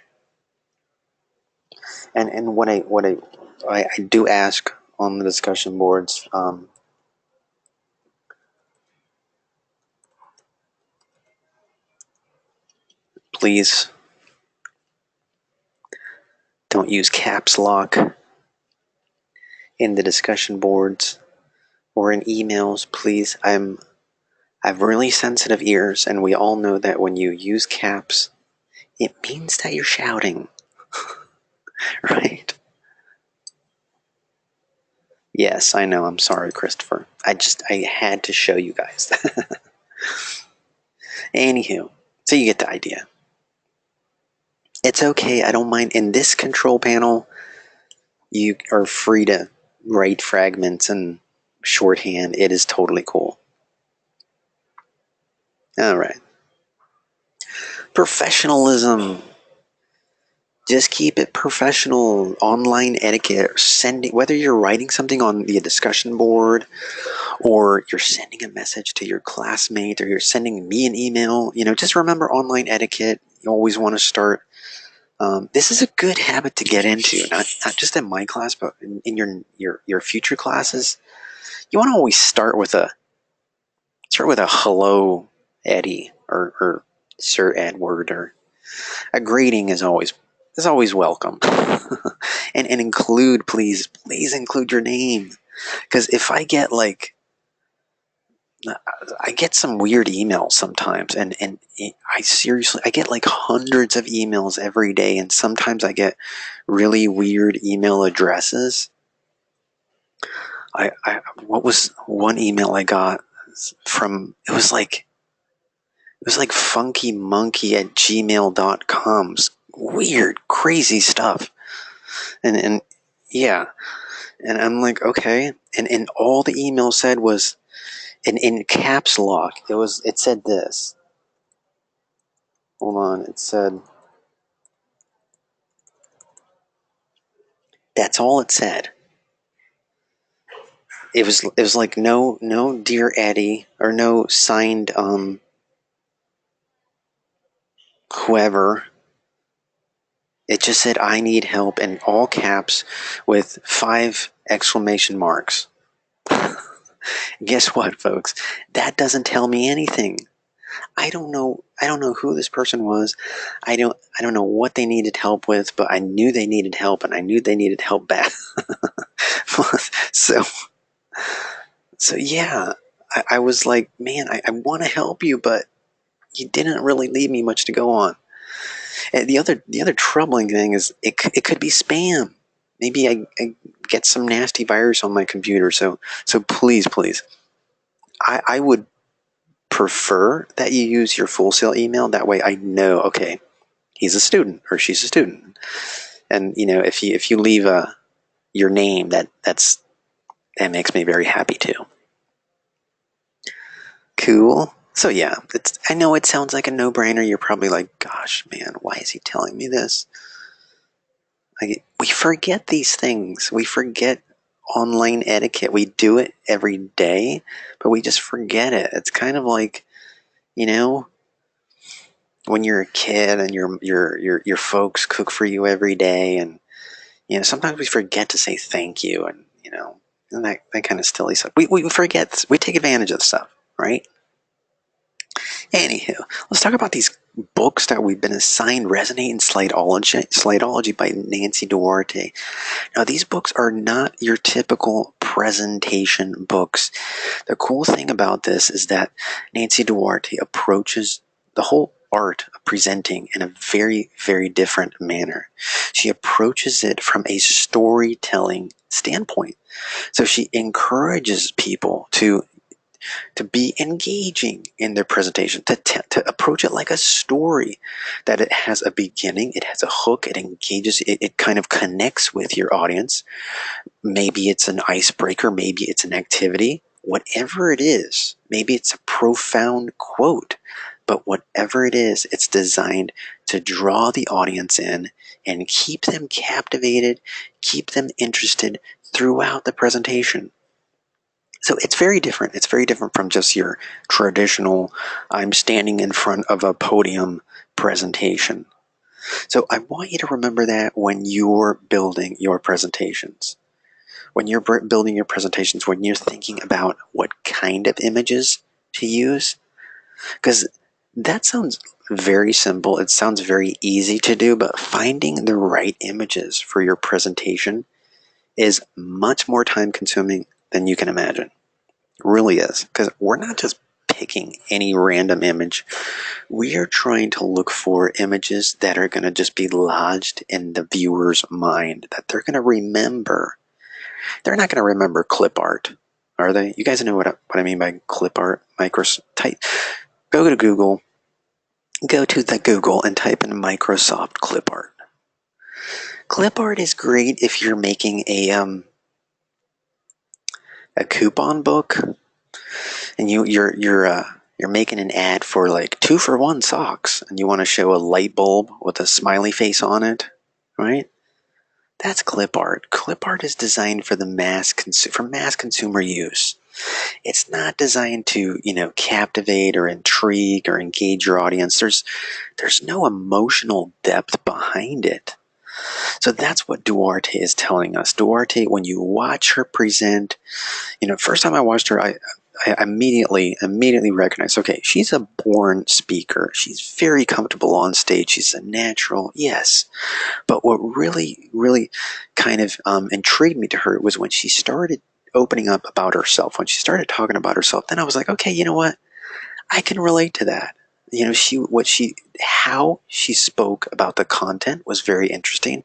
And I do ask on the discussion boards, please don't use caps lock in the discussion boards or in emails. Please, I have really sensitive ears, and we all know that when you use caps it means that you're shouting, right? Yes, I know. I'm sorry, Christopher. I had to show you guys. Anywho, so you get the idea. It's okay. I don't mind. In this control panel, you are free to write fragments and shorthand. It is totally cool. All right. Professionalism. Just keep it professional. Online etiquette. Sending, whether you're writing something on the discussion board, or you're sending a message to your classmate, or you're sending me an email, just remember online etiquette. You always want to start. This is a good habit to get into, not just in my class, but in your future classes. You want to always start with a hello, Eddie, or Sir Edward, or a greeting is always welcome. and include, please include your name, because if I get some weird emails sometimes, and I get like hundreds of emails every day, and sometimes I get really weird email addresses. What was one email I got from? It was like funkymonkey@gmail.com. Weird, crazy stuff. And yeah, and I'm like, okay. And all the email said was in caps lock. It said this. Hold on, it said, that's all it said. It was like no dear Eddie, or no signed whoever. It just said I need help in all caps with 5 exclamation marks. Guess what, folks? That doesn't tell me anything. I don't know who this person was. I don't know what they needed help with, but I knew they needed help, and I knew they needed help bad. so yeah, I was like, man, I want to help you, but you didn't really leave me much to go on. And the other troubling thing is it could be spam. Maybe I get some nasty virus on my computer. So please, I would prefer that you use your Full Sail email. That way I know, okay, he's a student or she's a student. And if you leave your name, that makes me very happy too. Cool. So yeah, I know it sounds like a no-brainer. You're probably like, gosh, man, why is he telling me this? We forget these things. We forget online etiquette. We do it every day, but we just forget it. It's kind of like, when you're a kid and your folks cook for you every day, and sometimes we forget to say thank you, and that kind of silly stuff. We forget. We take advantage of stuff, right? Anywho, let's talk about these books that we've been assigned. Resonate and Slideology by Nancy Duarte. Now, these books are not your typical presentation books. The cool thing about this is that Nancy Duarte approaches the whole art of presenting in a very, very different manner. She approaches it from a storytelling standpoint. So she encourages people to be engaging in their presentation, to approach it like a story, that it has a beginning, it has a hook, it engages, it kind of connects with your audience. Maybe it's an icebreaker, maybe it's an activity, whatever it is. Maybe it's a profound quote, but whatever it is, it's designed to draw the audience in and keep them captivated, keep them interested throughout the presentation. So it's very different. It's very different from just your traditional, I'm standing in front of a podium presentation. So I want you to remember that when you're building your presentations. When you're building your presentations, when you're thinking about what kind of images to use, because that sounds very simple. It sounds very easy to do, but finding the right images for your presentation is much more time consuming than you can imagine. Really is, because we're not just picking any random image. We are trying to look for images that are going to just be lodged in the viewer's mind, that they're going to remember. They're not going to remember clip art, are they? You guys know what I mean by clip art? Go to Google. Go to the Google and type in Microsoft clip art. Clip art is great if you're making a coupon book, and you're making an ad for like 2-for-1 socks, and you want to show a light bulb with a smiley face on it, right? That's clip art. Clip art is designed for mass consumer use. It's not designed to, captivate or intrigue or engage your audience. There's no emotional depth behind it. So that's what Duarte is telling us. Duarte, when you watch her present, first time I watched her, I immediately recognized, okay, she's a born speaker. She's very comfortable on stage. She's a natural, yes. But what really, really kind of intrigued me to her was when she started opening up about herself, when she started talking about herself. Then I was like, okay, you know what? I can relate to that. How she spoke about the content was very interesting,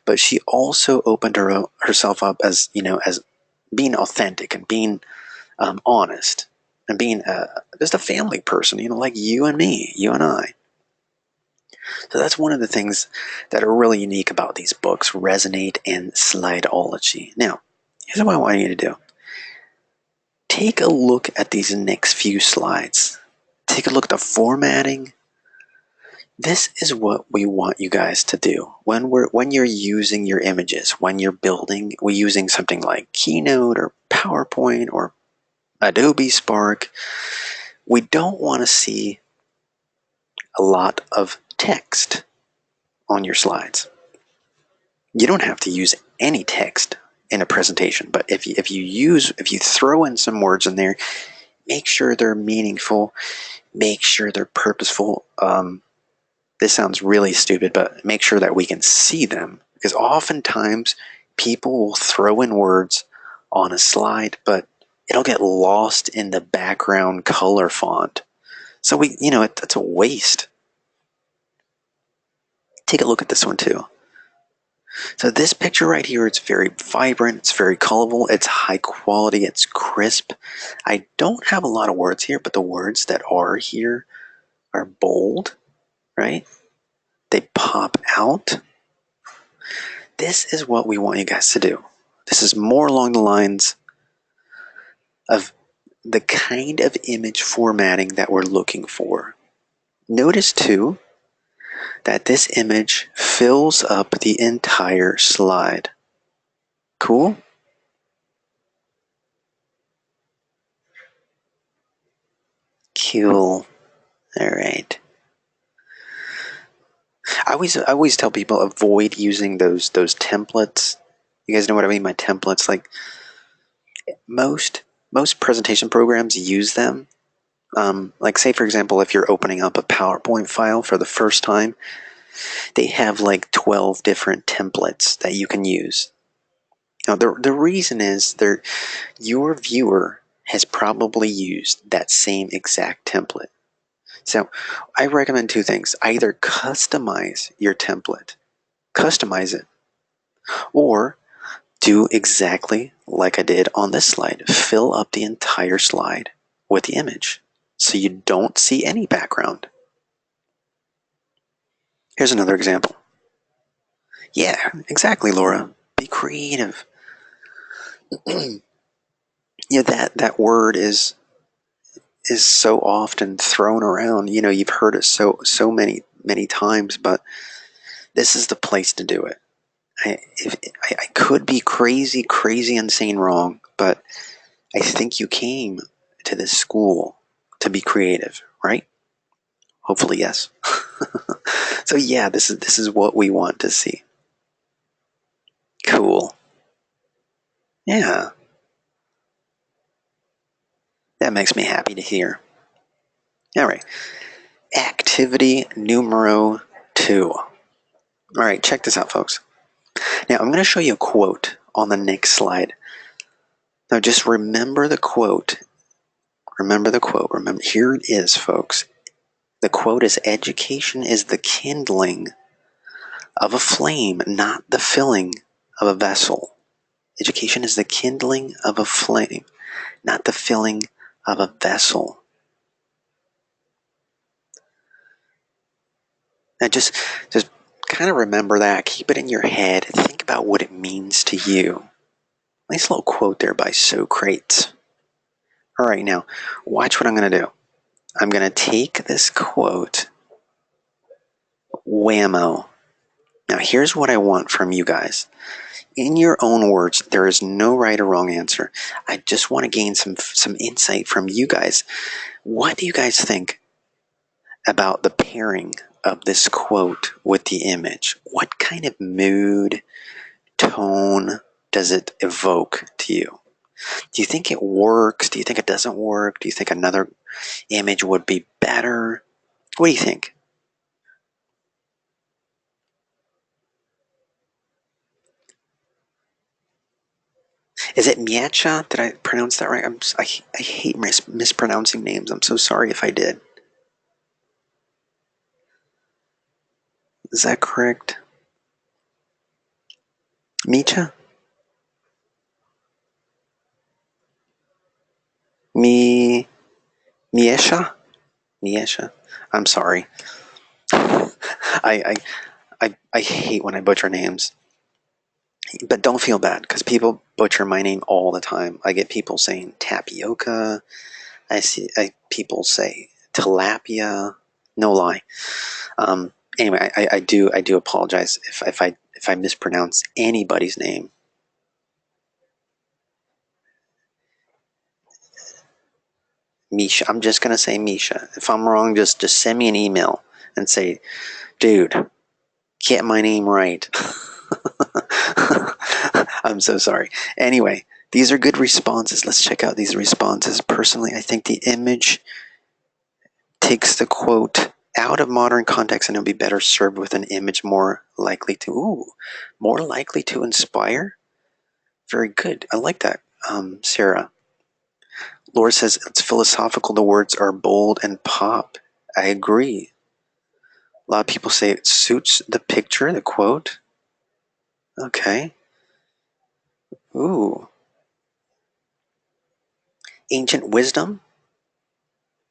but she also opened herself up as being authentic and being honest and being just a family person, like you and me, you and I. So that's one of the things that are really unique about these books, Resonate and Slideology. Now, here's what I want you to do. Take a look at these next few slides. Take a look at the formatting. This is what we want you guys to do when you're using your images, when you're we're using something like Keynote or PowerPoint or Adobe Spark. We don't want to see a lot of text on your slides. You don't have to use any text in a presentation, but if you throw in some words in there, make sure they're meaningful, make sure they're purposeful. This sounds really stupid, but make sure that we can see them, because oftentimes people will throw in words on a slide, but it'll get lost in the background color font. So that's a waste. Take a look at this one too. So this picture right here, it's very vibrant, it's very colorful, it's high quality, it's crisp. I don't have a lot of words here, but the words that are here are bold, right? They pop out. This is what we want you guys to do. This is more along the lines of the kind of image formatting that we're looking for. Notice too that this image fills up the entire slide. Cool? Cool. All right. I always tell people avoid using those templates. You guys know what I mean by templates? Like most presentation programs use them. Like say for example, if you're opening up a PowerPoint file for the first time, they have like 12 different templates that you can use. Now the reason is your viewer has probably used that same exact template. So I recommend two things. Either customize your template, customize it, or do exactly like I did on this slide. Fill up the entire slide with the image so you don't see any background. Here's another example. Yeah, exactly, Laura. Be creative. That word is so often thrown around. You've heard it so many times, but this is the place to do it. I could be crazy insane wrong, but I think you came to this school to be creative, right? Hopefully, yes. So yeah, this is what we want to see. Cool. Yeah. That makes me happy to hear. All right. Activity numero 2. All right, check this out, folks. Now, I'm going to show you a quote on the next slide. Now, just remember the quote. Remember the quote. Remember, here it is, folks. The quote is, education is the kindling of a flame, not the filling of a vessel. Education is the kindling of a flame, not the filling of a vessel. And just kind of remember that. Keep it in your head. Think about what it means to you. Nice little quote there by Socrates. All right, now watch what I'm going to do. I'm going to take this quote, whammo. Now here's what I want from you guys. In your own words, there is no right or wrong answer. I just want to gain some insight from you guys. What do you guys think about the pairing of this quote with the image? What kind of mood, tone does it evoke to you? Do you think it works? Do you think it doesn't work? Do you think another image would be better? What do you think? Is it Miecha? Did I pronounce that right? I hate mispronouncing names. I'm so sorry if I did. Is that correct? Micha? Mi Miesha? Miesha? I'm sorry. I, I hate when I butcher names. But don't feel bad, because people butcher my name all the time. I get people saying tapioca. I see people say tilapia. No lie. Anyway, I do apologize if I mispronounce anybody's name. Misha. I'm just gonna say Misha. If I'm wrong, just send me an email and say, dude, get my name right. I'm so sorry. Anyway, these are good responses. Let's check out these responses. Personally, I think the image takes the quote out of modern context and it'll be better served with an image more likely to inspire. Very good. I like that, Sarah. Laura says it's philosophical. The words are bold and pop. I agree. A lot of people say it suits the picture, the quote. Okay. Ooh. Ancient wisdom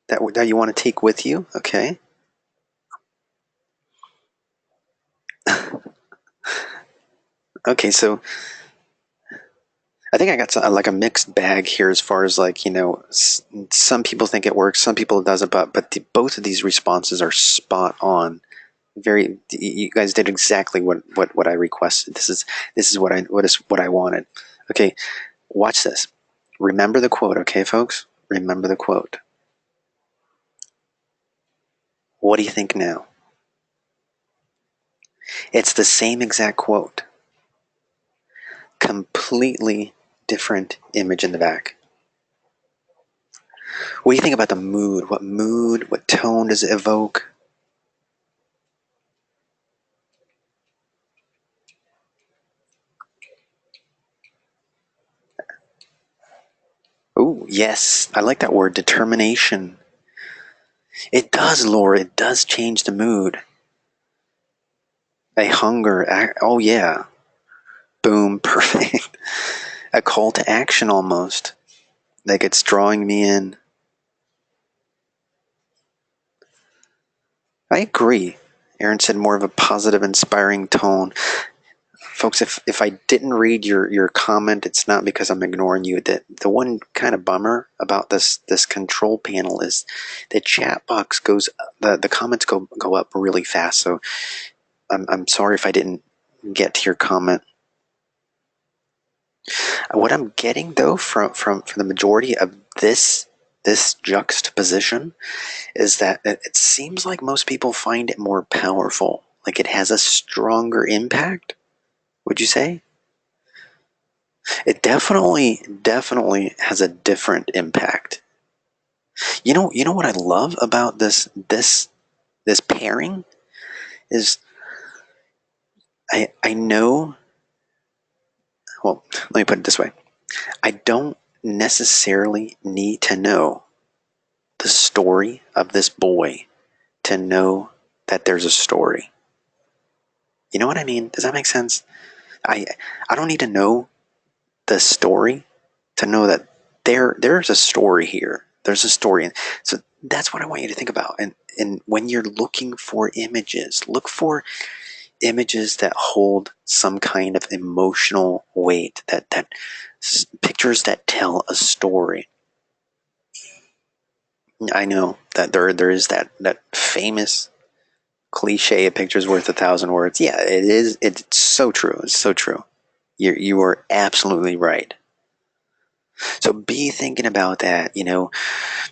that you want to take with you. Okay. Okay, so I think I got like a mixed bag here as far as like, some people think it works, some people it doesn't, but both of these responses are spot on. Very, you guys did exactly what I requested. This is what I wanted. Okay, watch this. Remember the quote, okay, folks? Remember the quote. What do you think now? It's the same exact quote. Completely different image in the back. What do you think about the mood? What tone does it evoke? Oh, yes. I like that word, determination. It does, Laura. It does change the mood. A hunger. Oh, yeah. Boom. Perfect. A call to action almost. Like it's drawing me in. I agree. Aaron said more of a positive, inspiring tone. Folks, if I didn't read your comment, it's not because I'm ignoring you. The one kind of bummer about this control panel is the chat box goes, the comments go up really fast. So I'm sorry if I didn't get to your comment. What I'm getting though from the majority of this juxtaposition is that it seems like most people find it more powerful. Like it has a stronger impact. Would you say? It definitely has a different impact. You know what I love about this pairing is I know, well, let me put it this way. I don't necessarily need to know the story of this boy to know that there's a story. You know what I mean? Does that make sense? I I don't need to know the story to know that there's a story here. There's a story, and so that's what I want you to think about. And when you're looking for images, look for images that hold some kind of emotional weight. That pictures that tell a story. I know that there is that famous cliche, a picture's worth 1,000 words. Yeah, it is. It's so true. It's so true. You are absolutely right. So be thinking about that.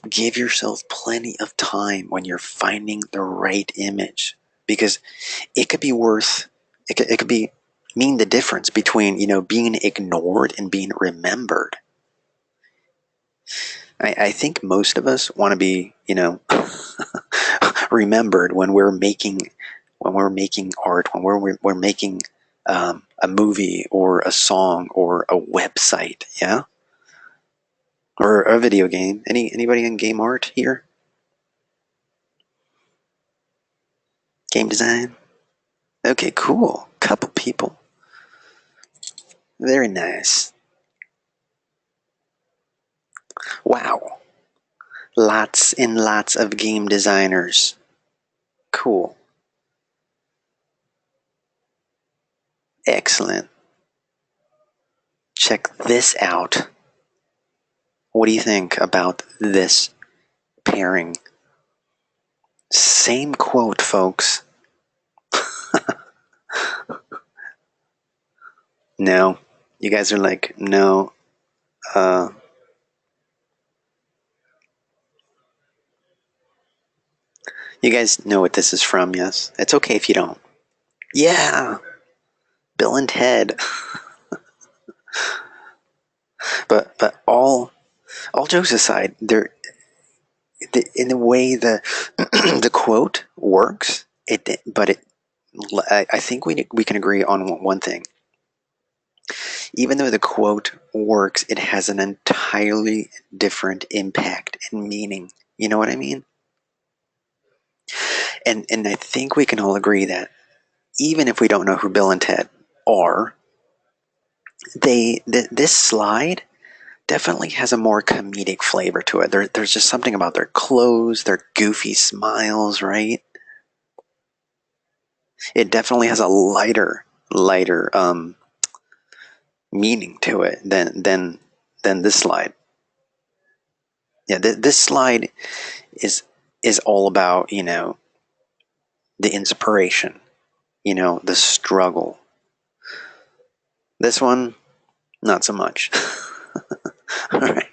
Give yourself plenty of time when you're finding the right image, because it could be worth. It could be mean the difference between being ignored and being remembered. I think most of us want to be remembered when we're making art, when we're making a movie or a song or a website, yeah, or a video game. Anybody in game art here? Game design? Okay, cool. Couple people. Very nice. Wow. Lots and lots of game designers. Cool. Excellent. Check this out. What do you think about this pairing? Same quote, folks. No. You guys are like, no. Uh, you guys know what this is from, yes? It's okay if you don't. Yeah. Bill and Ted. But all jokes aside, in the way the the quote works, I think we can agree on one thing. Even though the quote works, it has an entirely different impact and meaning. You know what I mean? And I think we can all agree that even if we don't know who Bill and Ted are, this slide definitely has a more comedic flavor to it. There's just something about their clothes, their goofy smiles, right? It definitely has a lighter meaning to it than this slide. Yeah, this slide is is all about the inspiration, the struggle. This one, not so much. All right.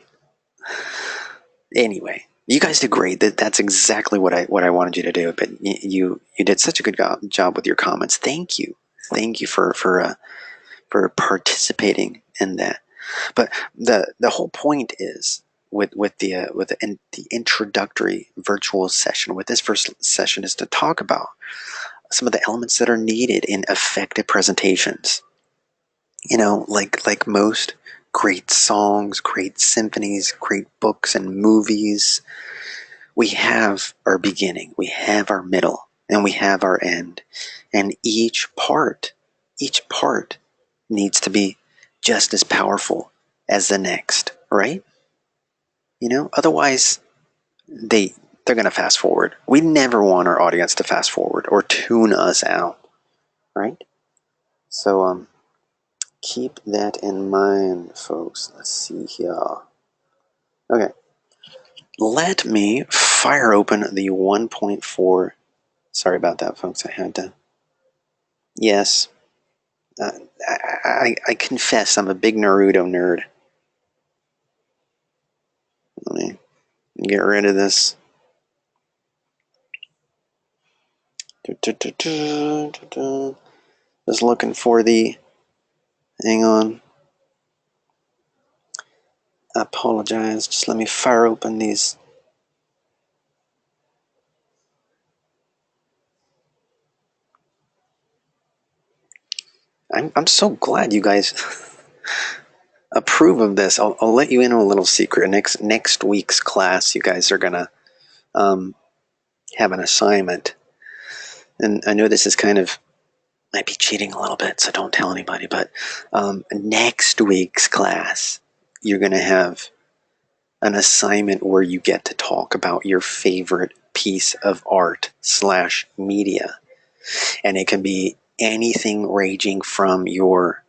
Anyway, you guys did great. That's exactly what I wanted you to do. But you did such a good job with your comments. Thank you for participating in that. But the whole point is with the introductory virtual session, with this first session, is to talk about some of the elements that are needed in effective presentations. Like most great songs, great symphonies, great books and movies, we have our beginning, we have our middle, and we have our end. And each part needs to be just as powerful as the next, right? Otherwise they're going to fast forward. We never want our audience to fast forward or tune us out, right? So keep that in mind, folks. Let's see here. Okay. Let me fire open the 1.4. Sorry about that, folks. I had to. Yes. Uh, I confess I'm a big Naruto nerd. Let me get rid of this. Just looking for the. Hang on. I apologize. Just let me fire open these. I'm so glad you guys approve of this. I'll let you in on a little secret. Next week's class, you guys are gonna have an assignment. And I know this is kind of, might be cheating a little bit, so don't tell anybody, but next week's class, you're going to have an assignment where you get to talk about your favorite piece of art / media. And it can be anything ranging from your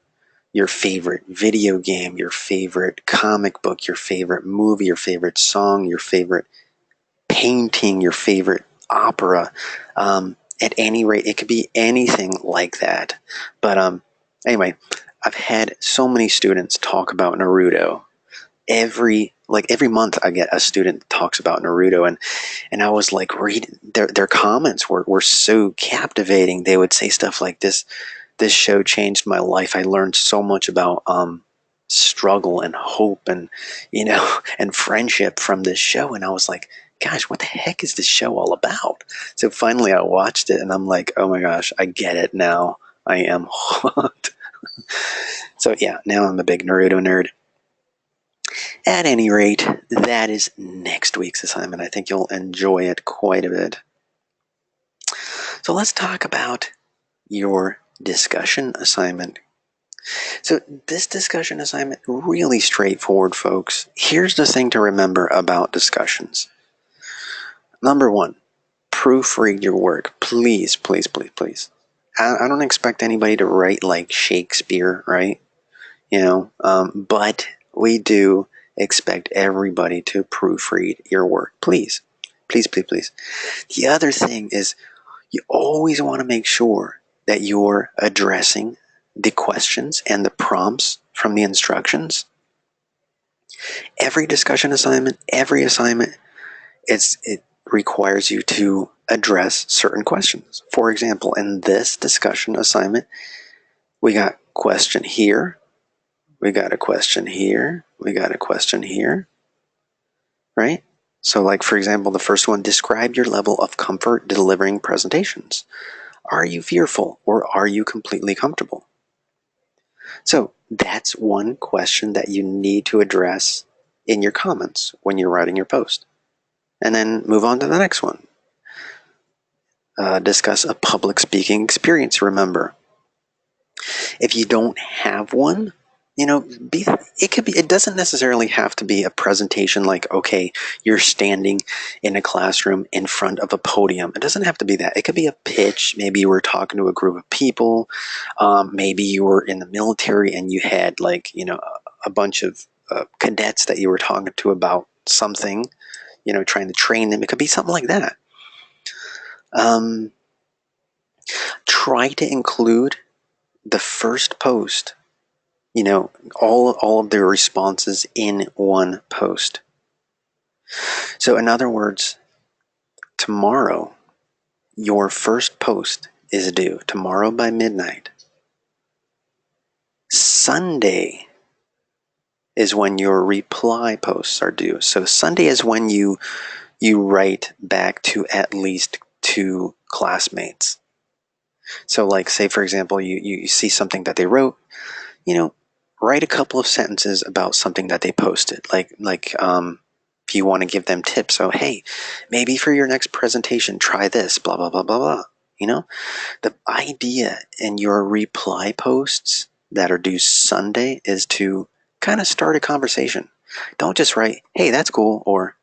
favorite video game, your favorite comic book, your favorite movie, your favorite song, your favorite painting, your favorite opera. At any rate, it could be anything like that. But anyway, I've had so many students talk about Naruto. Every month I get a student that talks about Naruto, and I was like, reading their comments were so captivating. They would say stuff like this show changed my life. I learned so much about struggle and hope and and friendship from this show. And I was like, gosh, what the heck is this show all about? So finally I watched it and I'm like, oh my gosh, I get it now. I am hooked. So yeah, now I'm a big Naruto nerd. At any rate, that is next week's assignment. I think you'll enjoy it quite a bit. So let's talk about your discussion assignment. So this discussion assignment, really straightforward, folks. Here's the thing to remember about discussions. Number one, proofread your work. Please, please, please, please. I don't expect anybody to write like Shakespeare, right? But we do expect everybody to proofread your work. Please, please, please, please. The other thing is you always want to make sure that you're addressing the questions and the prompts from the instructions. Every discussion assignment, every assignment, it requires you to address certain questions. For example, in this discussion assignment, we got question here, we got a question here, we got a question here, right? So like, for example, the first one, describe your level of comfort delivering presentations. Are you fearful or are you completely comfortable? So that's one question that you need to address in your comments when you're writing your post. And then move on to the next one. Discuss a public speaking experience. Remember, if you don't have one, it doesn't necessarily have to be a presentation like, okay, you're standing in a classroom in front of a podium. It doesn't have to be that. It could be a pitch. Maybe you were talking to a group of people. Maybe you were in the military and you had a bunch of cadets that you were talking to about something, trying to train them. It could be something like that. Try to include the first post, all of their responses in one post. So in other words, tomorrow, your first post is due. Tomorrow by midnight. Sunday is when your reply posts are due. So Sunday is when you write back to at least 2 classmates. So like, say for example, you see something that they wrote, write a couple of sentences about something that they posted. Like if you want to give them tips, so hey, maybe for your next presentation, try this, blah, blah, blah, blah, blah. The idea in your reply posts that are due Sunday is to kind of start a conversation. Don't just write, hey, that's cool, or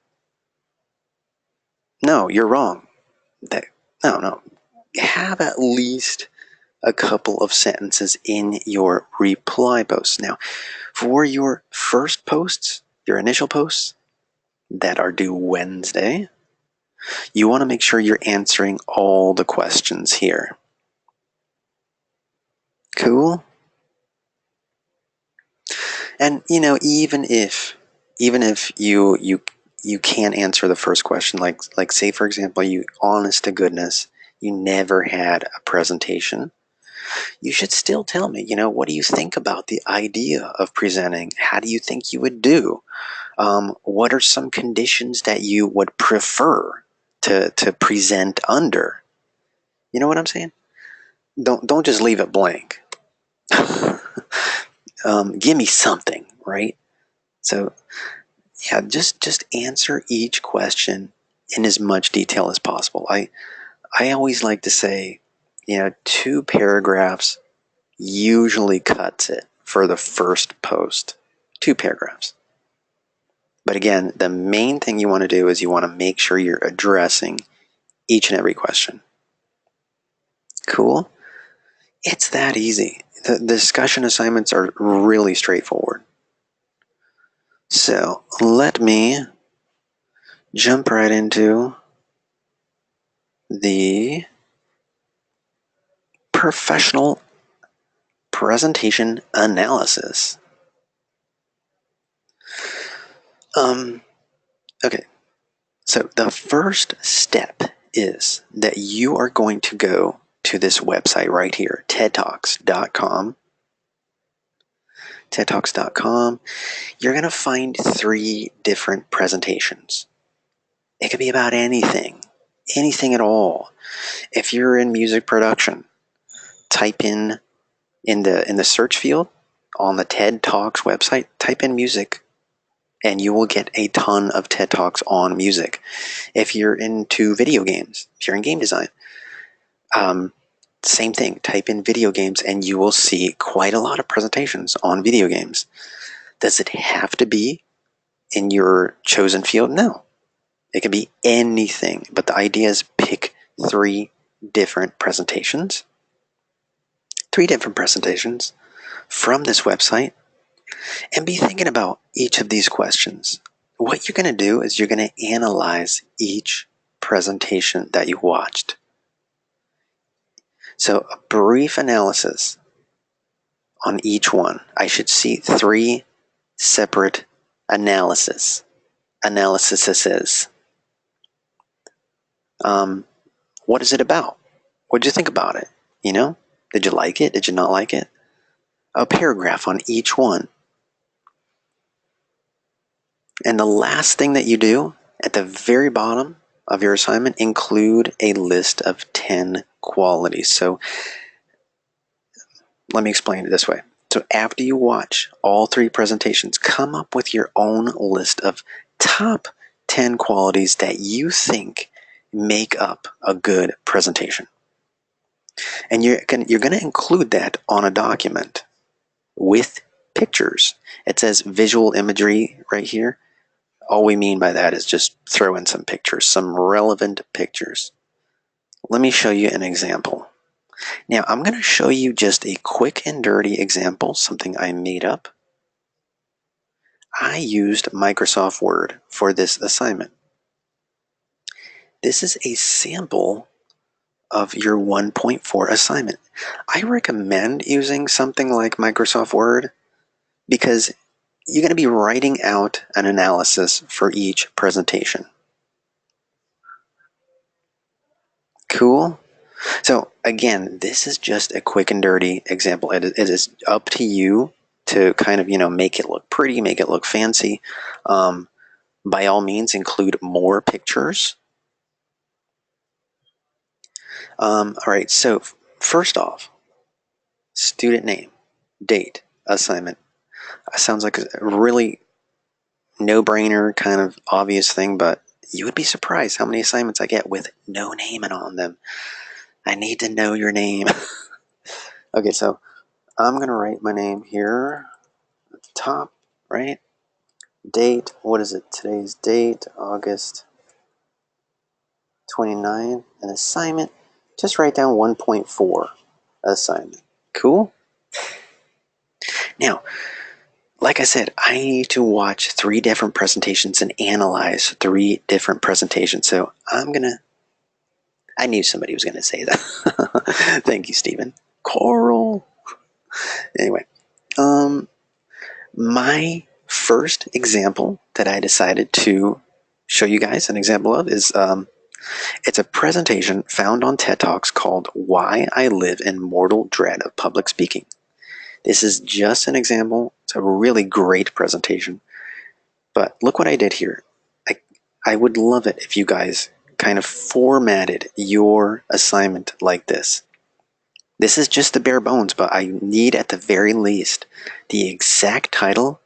no, you're wrong. No. Have at least a couple of sentences in your reply posts. Now, for your first posts, your initial posts that are due Wednesday, you want to make sure you're answering all the questions here. Cool? And even if you can't answer the first question, like say for example, you honest to goodness, you never had a presentation, you should still tell me, what do you think about the idea of presenting? How do you think you would do? What are some conditions that you would prefer to present under? You know what I'm saying? Don't just leave it blank. Give me something, right? So yeah, just answer each question in as much detail as possible. I always like to say, 2 paragraphs usually cuts it for the first post. 2 paragraphs. But again, the main thing you want to do is you want to make sure you're addressing each and every question. Cool? It's that easy. The discussion assignments are really straightforward. So let me jump right into the professional presentation analysis. Okay, so the first step is that you are going to go to this website right here, tedtalks.com. tedtalks.com. You're going to find 3 different presentations. It could be about anything at all. If you're in music production, type in the search field on the TED Talks website, type in music, and you will get a ton of TED Talks on music. If you're into video games, if you're in game design, same thing, type in video games and you will see quite a lot of presentations on video games. Does it have to be in your chosen field? No. It can be anything, but the idea is pick 3 different presentations. 3 different presentations from this website, and be thinking about each of these questions. What you're going to do is you're going to analyze each presentation that you watched. So a brief analysis on each one. I should see 3 separate analyses. What is it about? What did you think about it? Did you like it? Did you not like it? A paragraph on each one. And the last thing that you do at the very bottom of your assignment, include a list of 10 qualities. So let me explain it this way. So after you watch all 3 presentations, come up with your own list of top 10 qualities that you think make up a good presentation. And you're going to include that on a document with pictures. It says visual imagery right here. All we mean by that is just throw in some pictures, some relevant pictures. Let me show you an example. Now, I'm going to show you just a quick and dirty example, something I made up. I used Microsoft Word for this assignment. This is a sample of your 1.4 assignment. I recommend using something like Microsoft Word because you're going to be writing out an analysis for each presentation. Cool? So again, this is just a quick and dirty example. It is up to you to kind of, make it look pretty, make it look fancy. By all means, include more pictures. All right, so first off, student name, date, assignment. Sounds like a really no-brainer, kind of obvious thing, but you would be surprised how many assignments I get with no name on them. I need to know your name. Okay, so I'm going to write my name here at the top, right? Date, what is it? Today's date, August 29. An assignment, just write down 1.4 assignment. Cool? Now, like I said, I need to watch 3 different presentations and analyze 3 different presentations. So I knew somebody was going to say that. Thank you, Stephen. Coral. Anyway, my first example that I decided to show you guys an example of is it's a presentation found on TED Talks called Why I Live in Mortal Dread of Public Speaking. This is just an example. It's a really great presentation. But look what I did here. I would love it if you guys kind of formatted your assignment like this. This is just the bare bones, but I need at the very least the exact title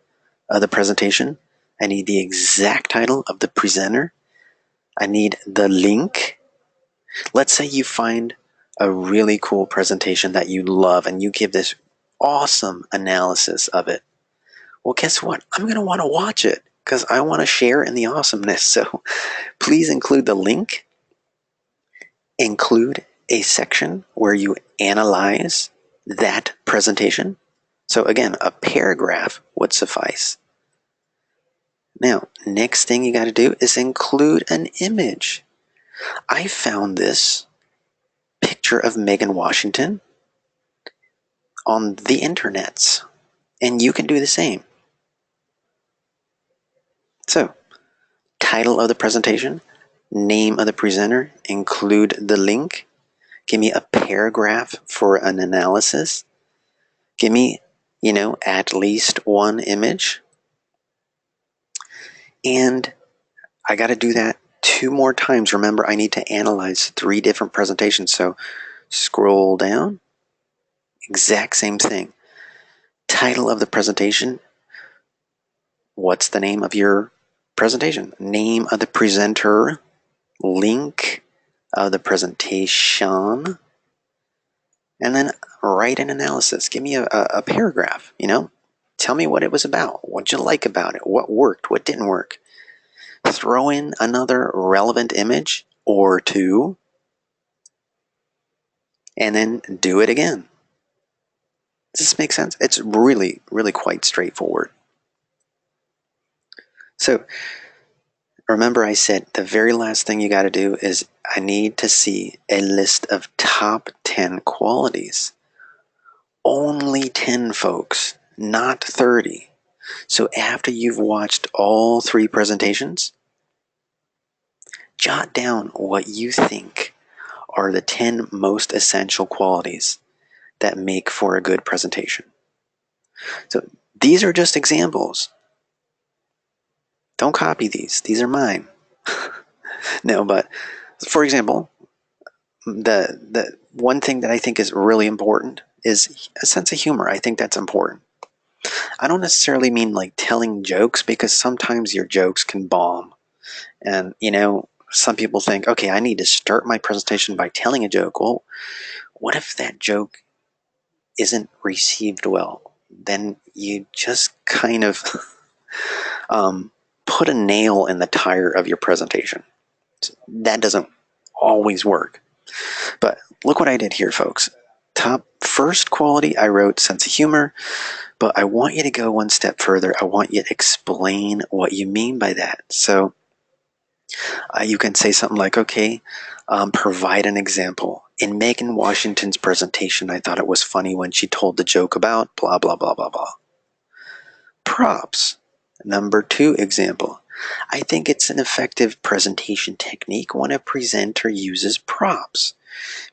of the presentation. I need the exact title of the presenter. I need the link. Let's say you find a really cool presentation that you love and you give this awesome analysis of it. Well, guess what? I'm going to want to watch it because I want to share in the awesomeness. So please include the link, include a section where you analyze that presentation. So again, a paragraph would suffice. Now, next thing you got to do is include an image. I found this picture of Megan Washington on the internets, and you can do the same. So, title of the presentation, name of the presenter, include the link, give me a paragraph for an analysis, give me, at least one image, and I got to do that 2 more times. Remember, I need to analyze 3 different presentations, so scroll down, exact same thing. Title of the presentation, what's the name of your presentation? Name of the presenter, link of the presentation, and then write an analysis. Give me a paragraph, Tell me what it was about. What'd you like about it? What worked? What didn't work? Throw in another relevant image or 2, and then do it again. Does this make sense? It's really, really quite straightforward. So remember I said the very last thing you got to do is I need to see a list of top 10 qualities. Only 10, folks, not 30. So after you've watched all 3 presentations, jot down what you think are the 10 most essential qualities that make for a good presentation. So these are just examples. Don't copy these. These are mine. No, but for example, the one thing that I think is really important is a sense of humor. I think that's important. I don't necessarily mean like telling jokes, because sometimes your jokes can bomb. And, some people think, okay, I need to start my presentation by telling a joke. Well, what if that joke isn't received well? Then you just kind of put a nail in the tire of your presentation. That doesn't always work. But look what I did here, folks. Top first quality, I wrote sense of humor, but I want you to go one step further. I want you to explain what you mean by that. So you can say something like, okay, provide an example. In Megan Washington's presentation, I thought it was funny when she told the joke about blah, blah, blah, blah, blah. Props. Number 2 example. I think it's an effective presentation technique when a presenter uses props,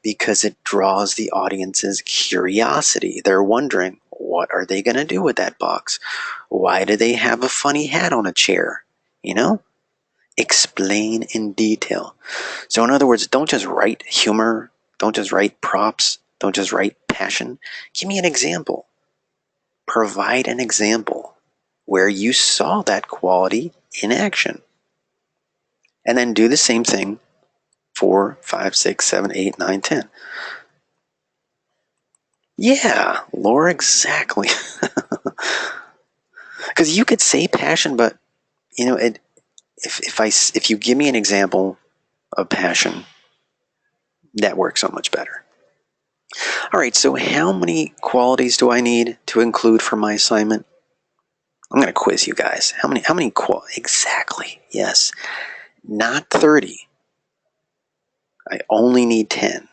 because it draws the audience's curiosity. They're wondering, what are they going to do with that box? Why do they have a funny hat on a chair? Explain in detail. So in other words, don't just write humor, don't just write props, don't just write passion. Give me an example. Provide an example where you saw that quality in action. And then do the same thing 4, 5, 6, 7, 8, 9, 10. Yeah, Laura, exactly. Because you could say passion, but if you give me an example of passion, that works so much better. All right, so how many qualities do I need to include for my assignment? I'm going to quiz you guys. How many exactly? Yes. Not 30. I only need 10.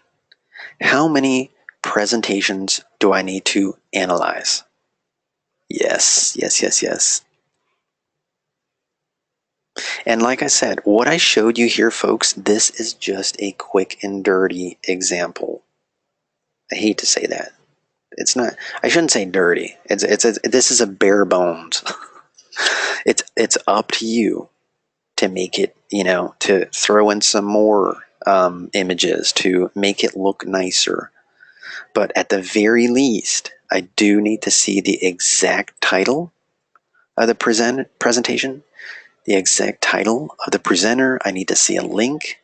How many presentations do I need to analyze? Yes, yes, yes, yes. And like I said, what I showed you here, folks, this is just a quick and dirty example. I hate to say that. It's not. I shouldn't say dirty. This is a bare bones. It's up to you to make it, to throw in some more images to make it look nicer. But at the very least, I do need to see the exact title of the presentation, the exact title of the presenter. I need to see a link.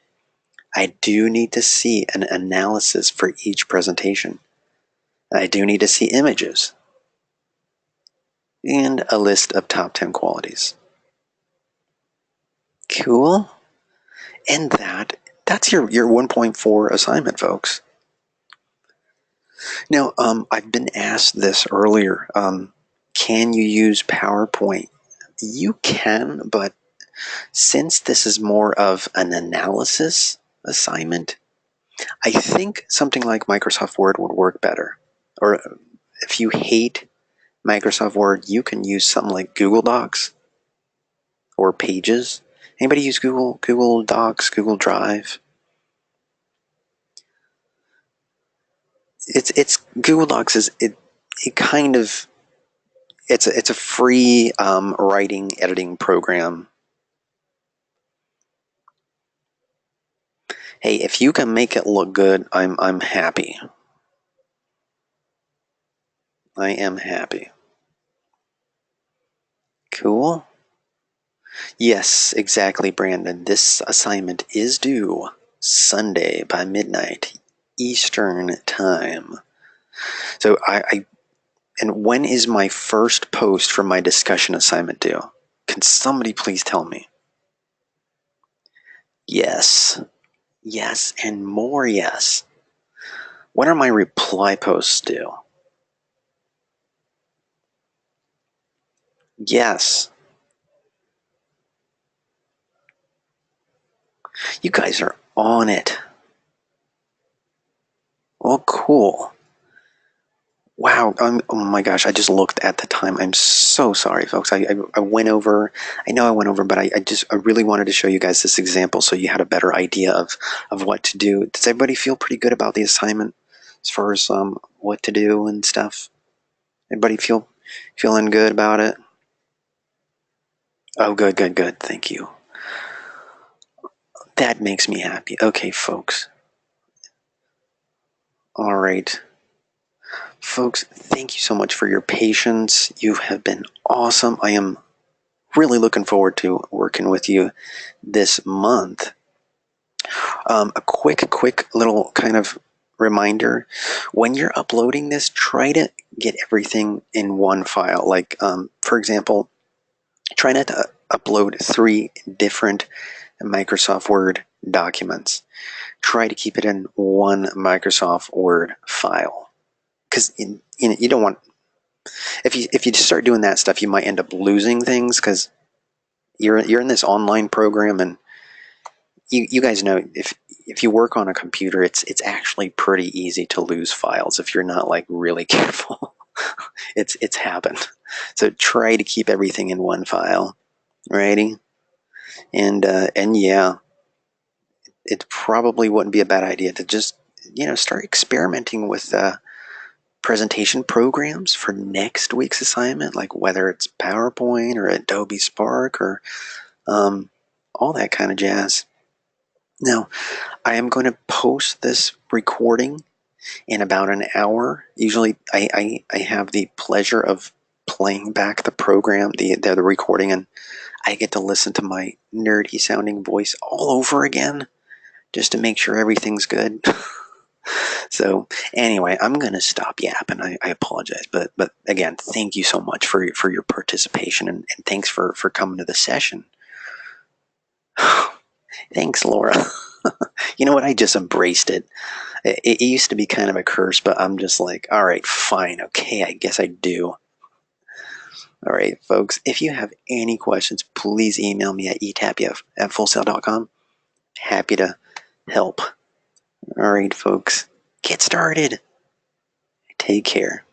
I do need to see an analysis for each presentation. I do need to see images and a list of top 10 qualities. Cool. And that's your 1.4 assignment, folks. Now, I've been asked this earlier. Can you use PowerPoint? You can, but since this is more of an analysis assignment, I think something like Microsoft Word would work better. Or if you hate Microsoft Word, you can use something like Google Docs or Pages. Anybody use Google Docs, Google Drive? It's Google Docs is it kind of it's a free writing editing program. Hey, if you can make it look good, I'm happy. I am happy. Cool. Yes, exactly, Brandon. This assignment is due Sunday by midnight Eastern time. So and when is my first post for my discussion assignment due? Can somebody please tell me? Yes. Yes, and more yes. When are my reply posts due? Yes. You guys are on it. Well, cool. Wow. Oh my gosh. I just looked at the time. I'm so sorry, folks. I went over. I know I went over, but I really wanted to show you guys this example so you had a better idea of what to do. Does everybody feel pretty good about the assignment as far as what to do and stuff? Everybody feeling good about it? Oh, good, good, good. Thank you. That makes me happy. Okay, folks. All right. Folks, thank you so much for your patience. You have been awesome. I am really looking forward to working with you this month. A quick little kind of reminder. When you're uploading this, try to get everything in one file. Like, for example, try not to upload 3 different Microsoft Word documents. Try to keep it in one Microsoft Word file. Because you don't want, if you just start doing that stuff, you might end up losing things because you're in this online program, and you guys know if you work on a computer, it's actually pretty easy to lose files if you're not like really careful. It's happened. So try to keep everything in one file, righty? And yeah, it probably wouldn't be a bad idea to just start experimenting with presentation programs for next week's assignment, like whether it's PowerPoint or Adobe Spark or all that kind of jazz. Now, I am going to post this recording in about an hour. Usually, I have the pleasure of playing back the program, the recording, and I get to listen to my nerdy sounding voice all over again just to make sure everything's good. So anyway, I'm going to stop yapping. I apologize. But again, thank you so much for your participation, and thanks for coming to the session. Thanks, Laura. You know what? I just embraced it. It used to be kind of a curse, but I'm just like, all right, fine. Okay, I guess I do. All right, folks, if you have any questions, please email me at etapia@fullsail.com. Happy to help. All right, folks, get started. Take care.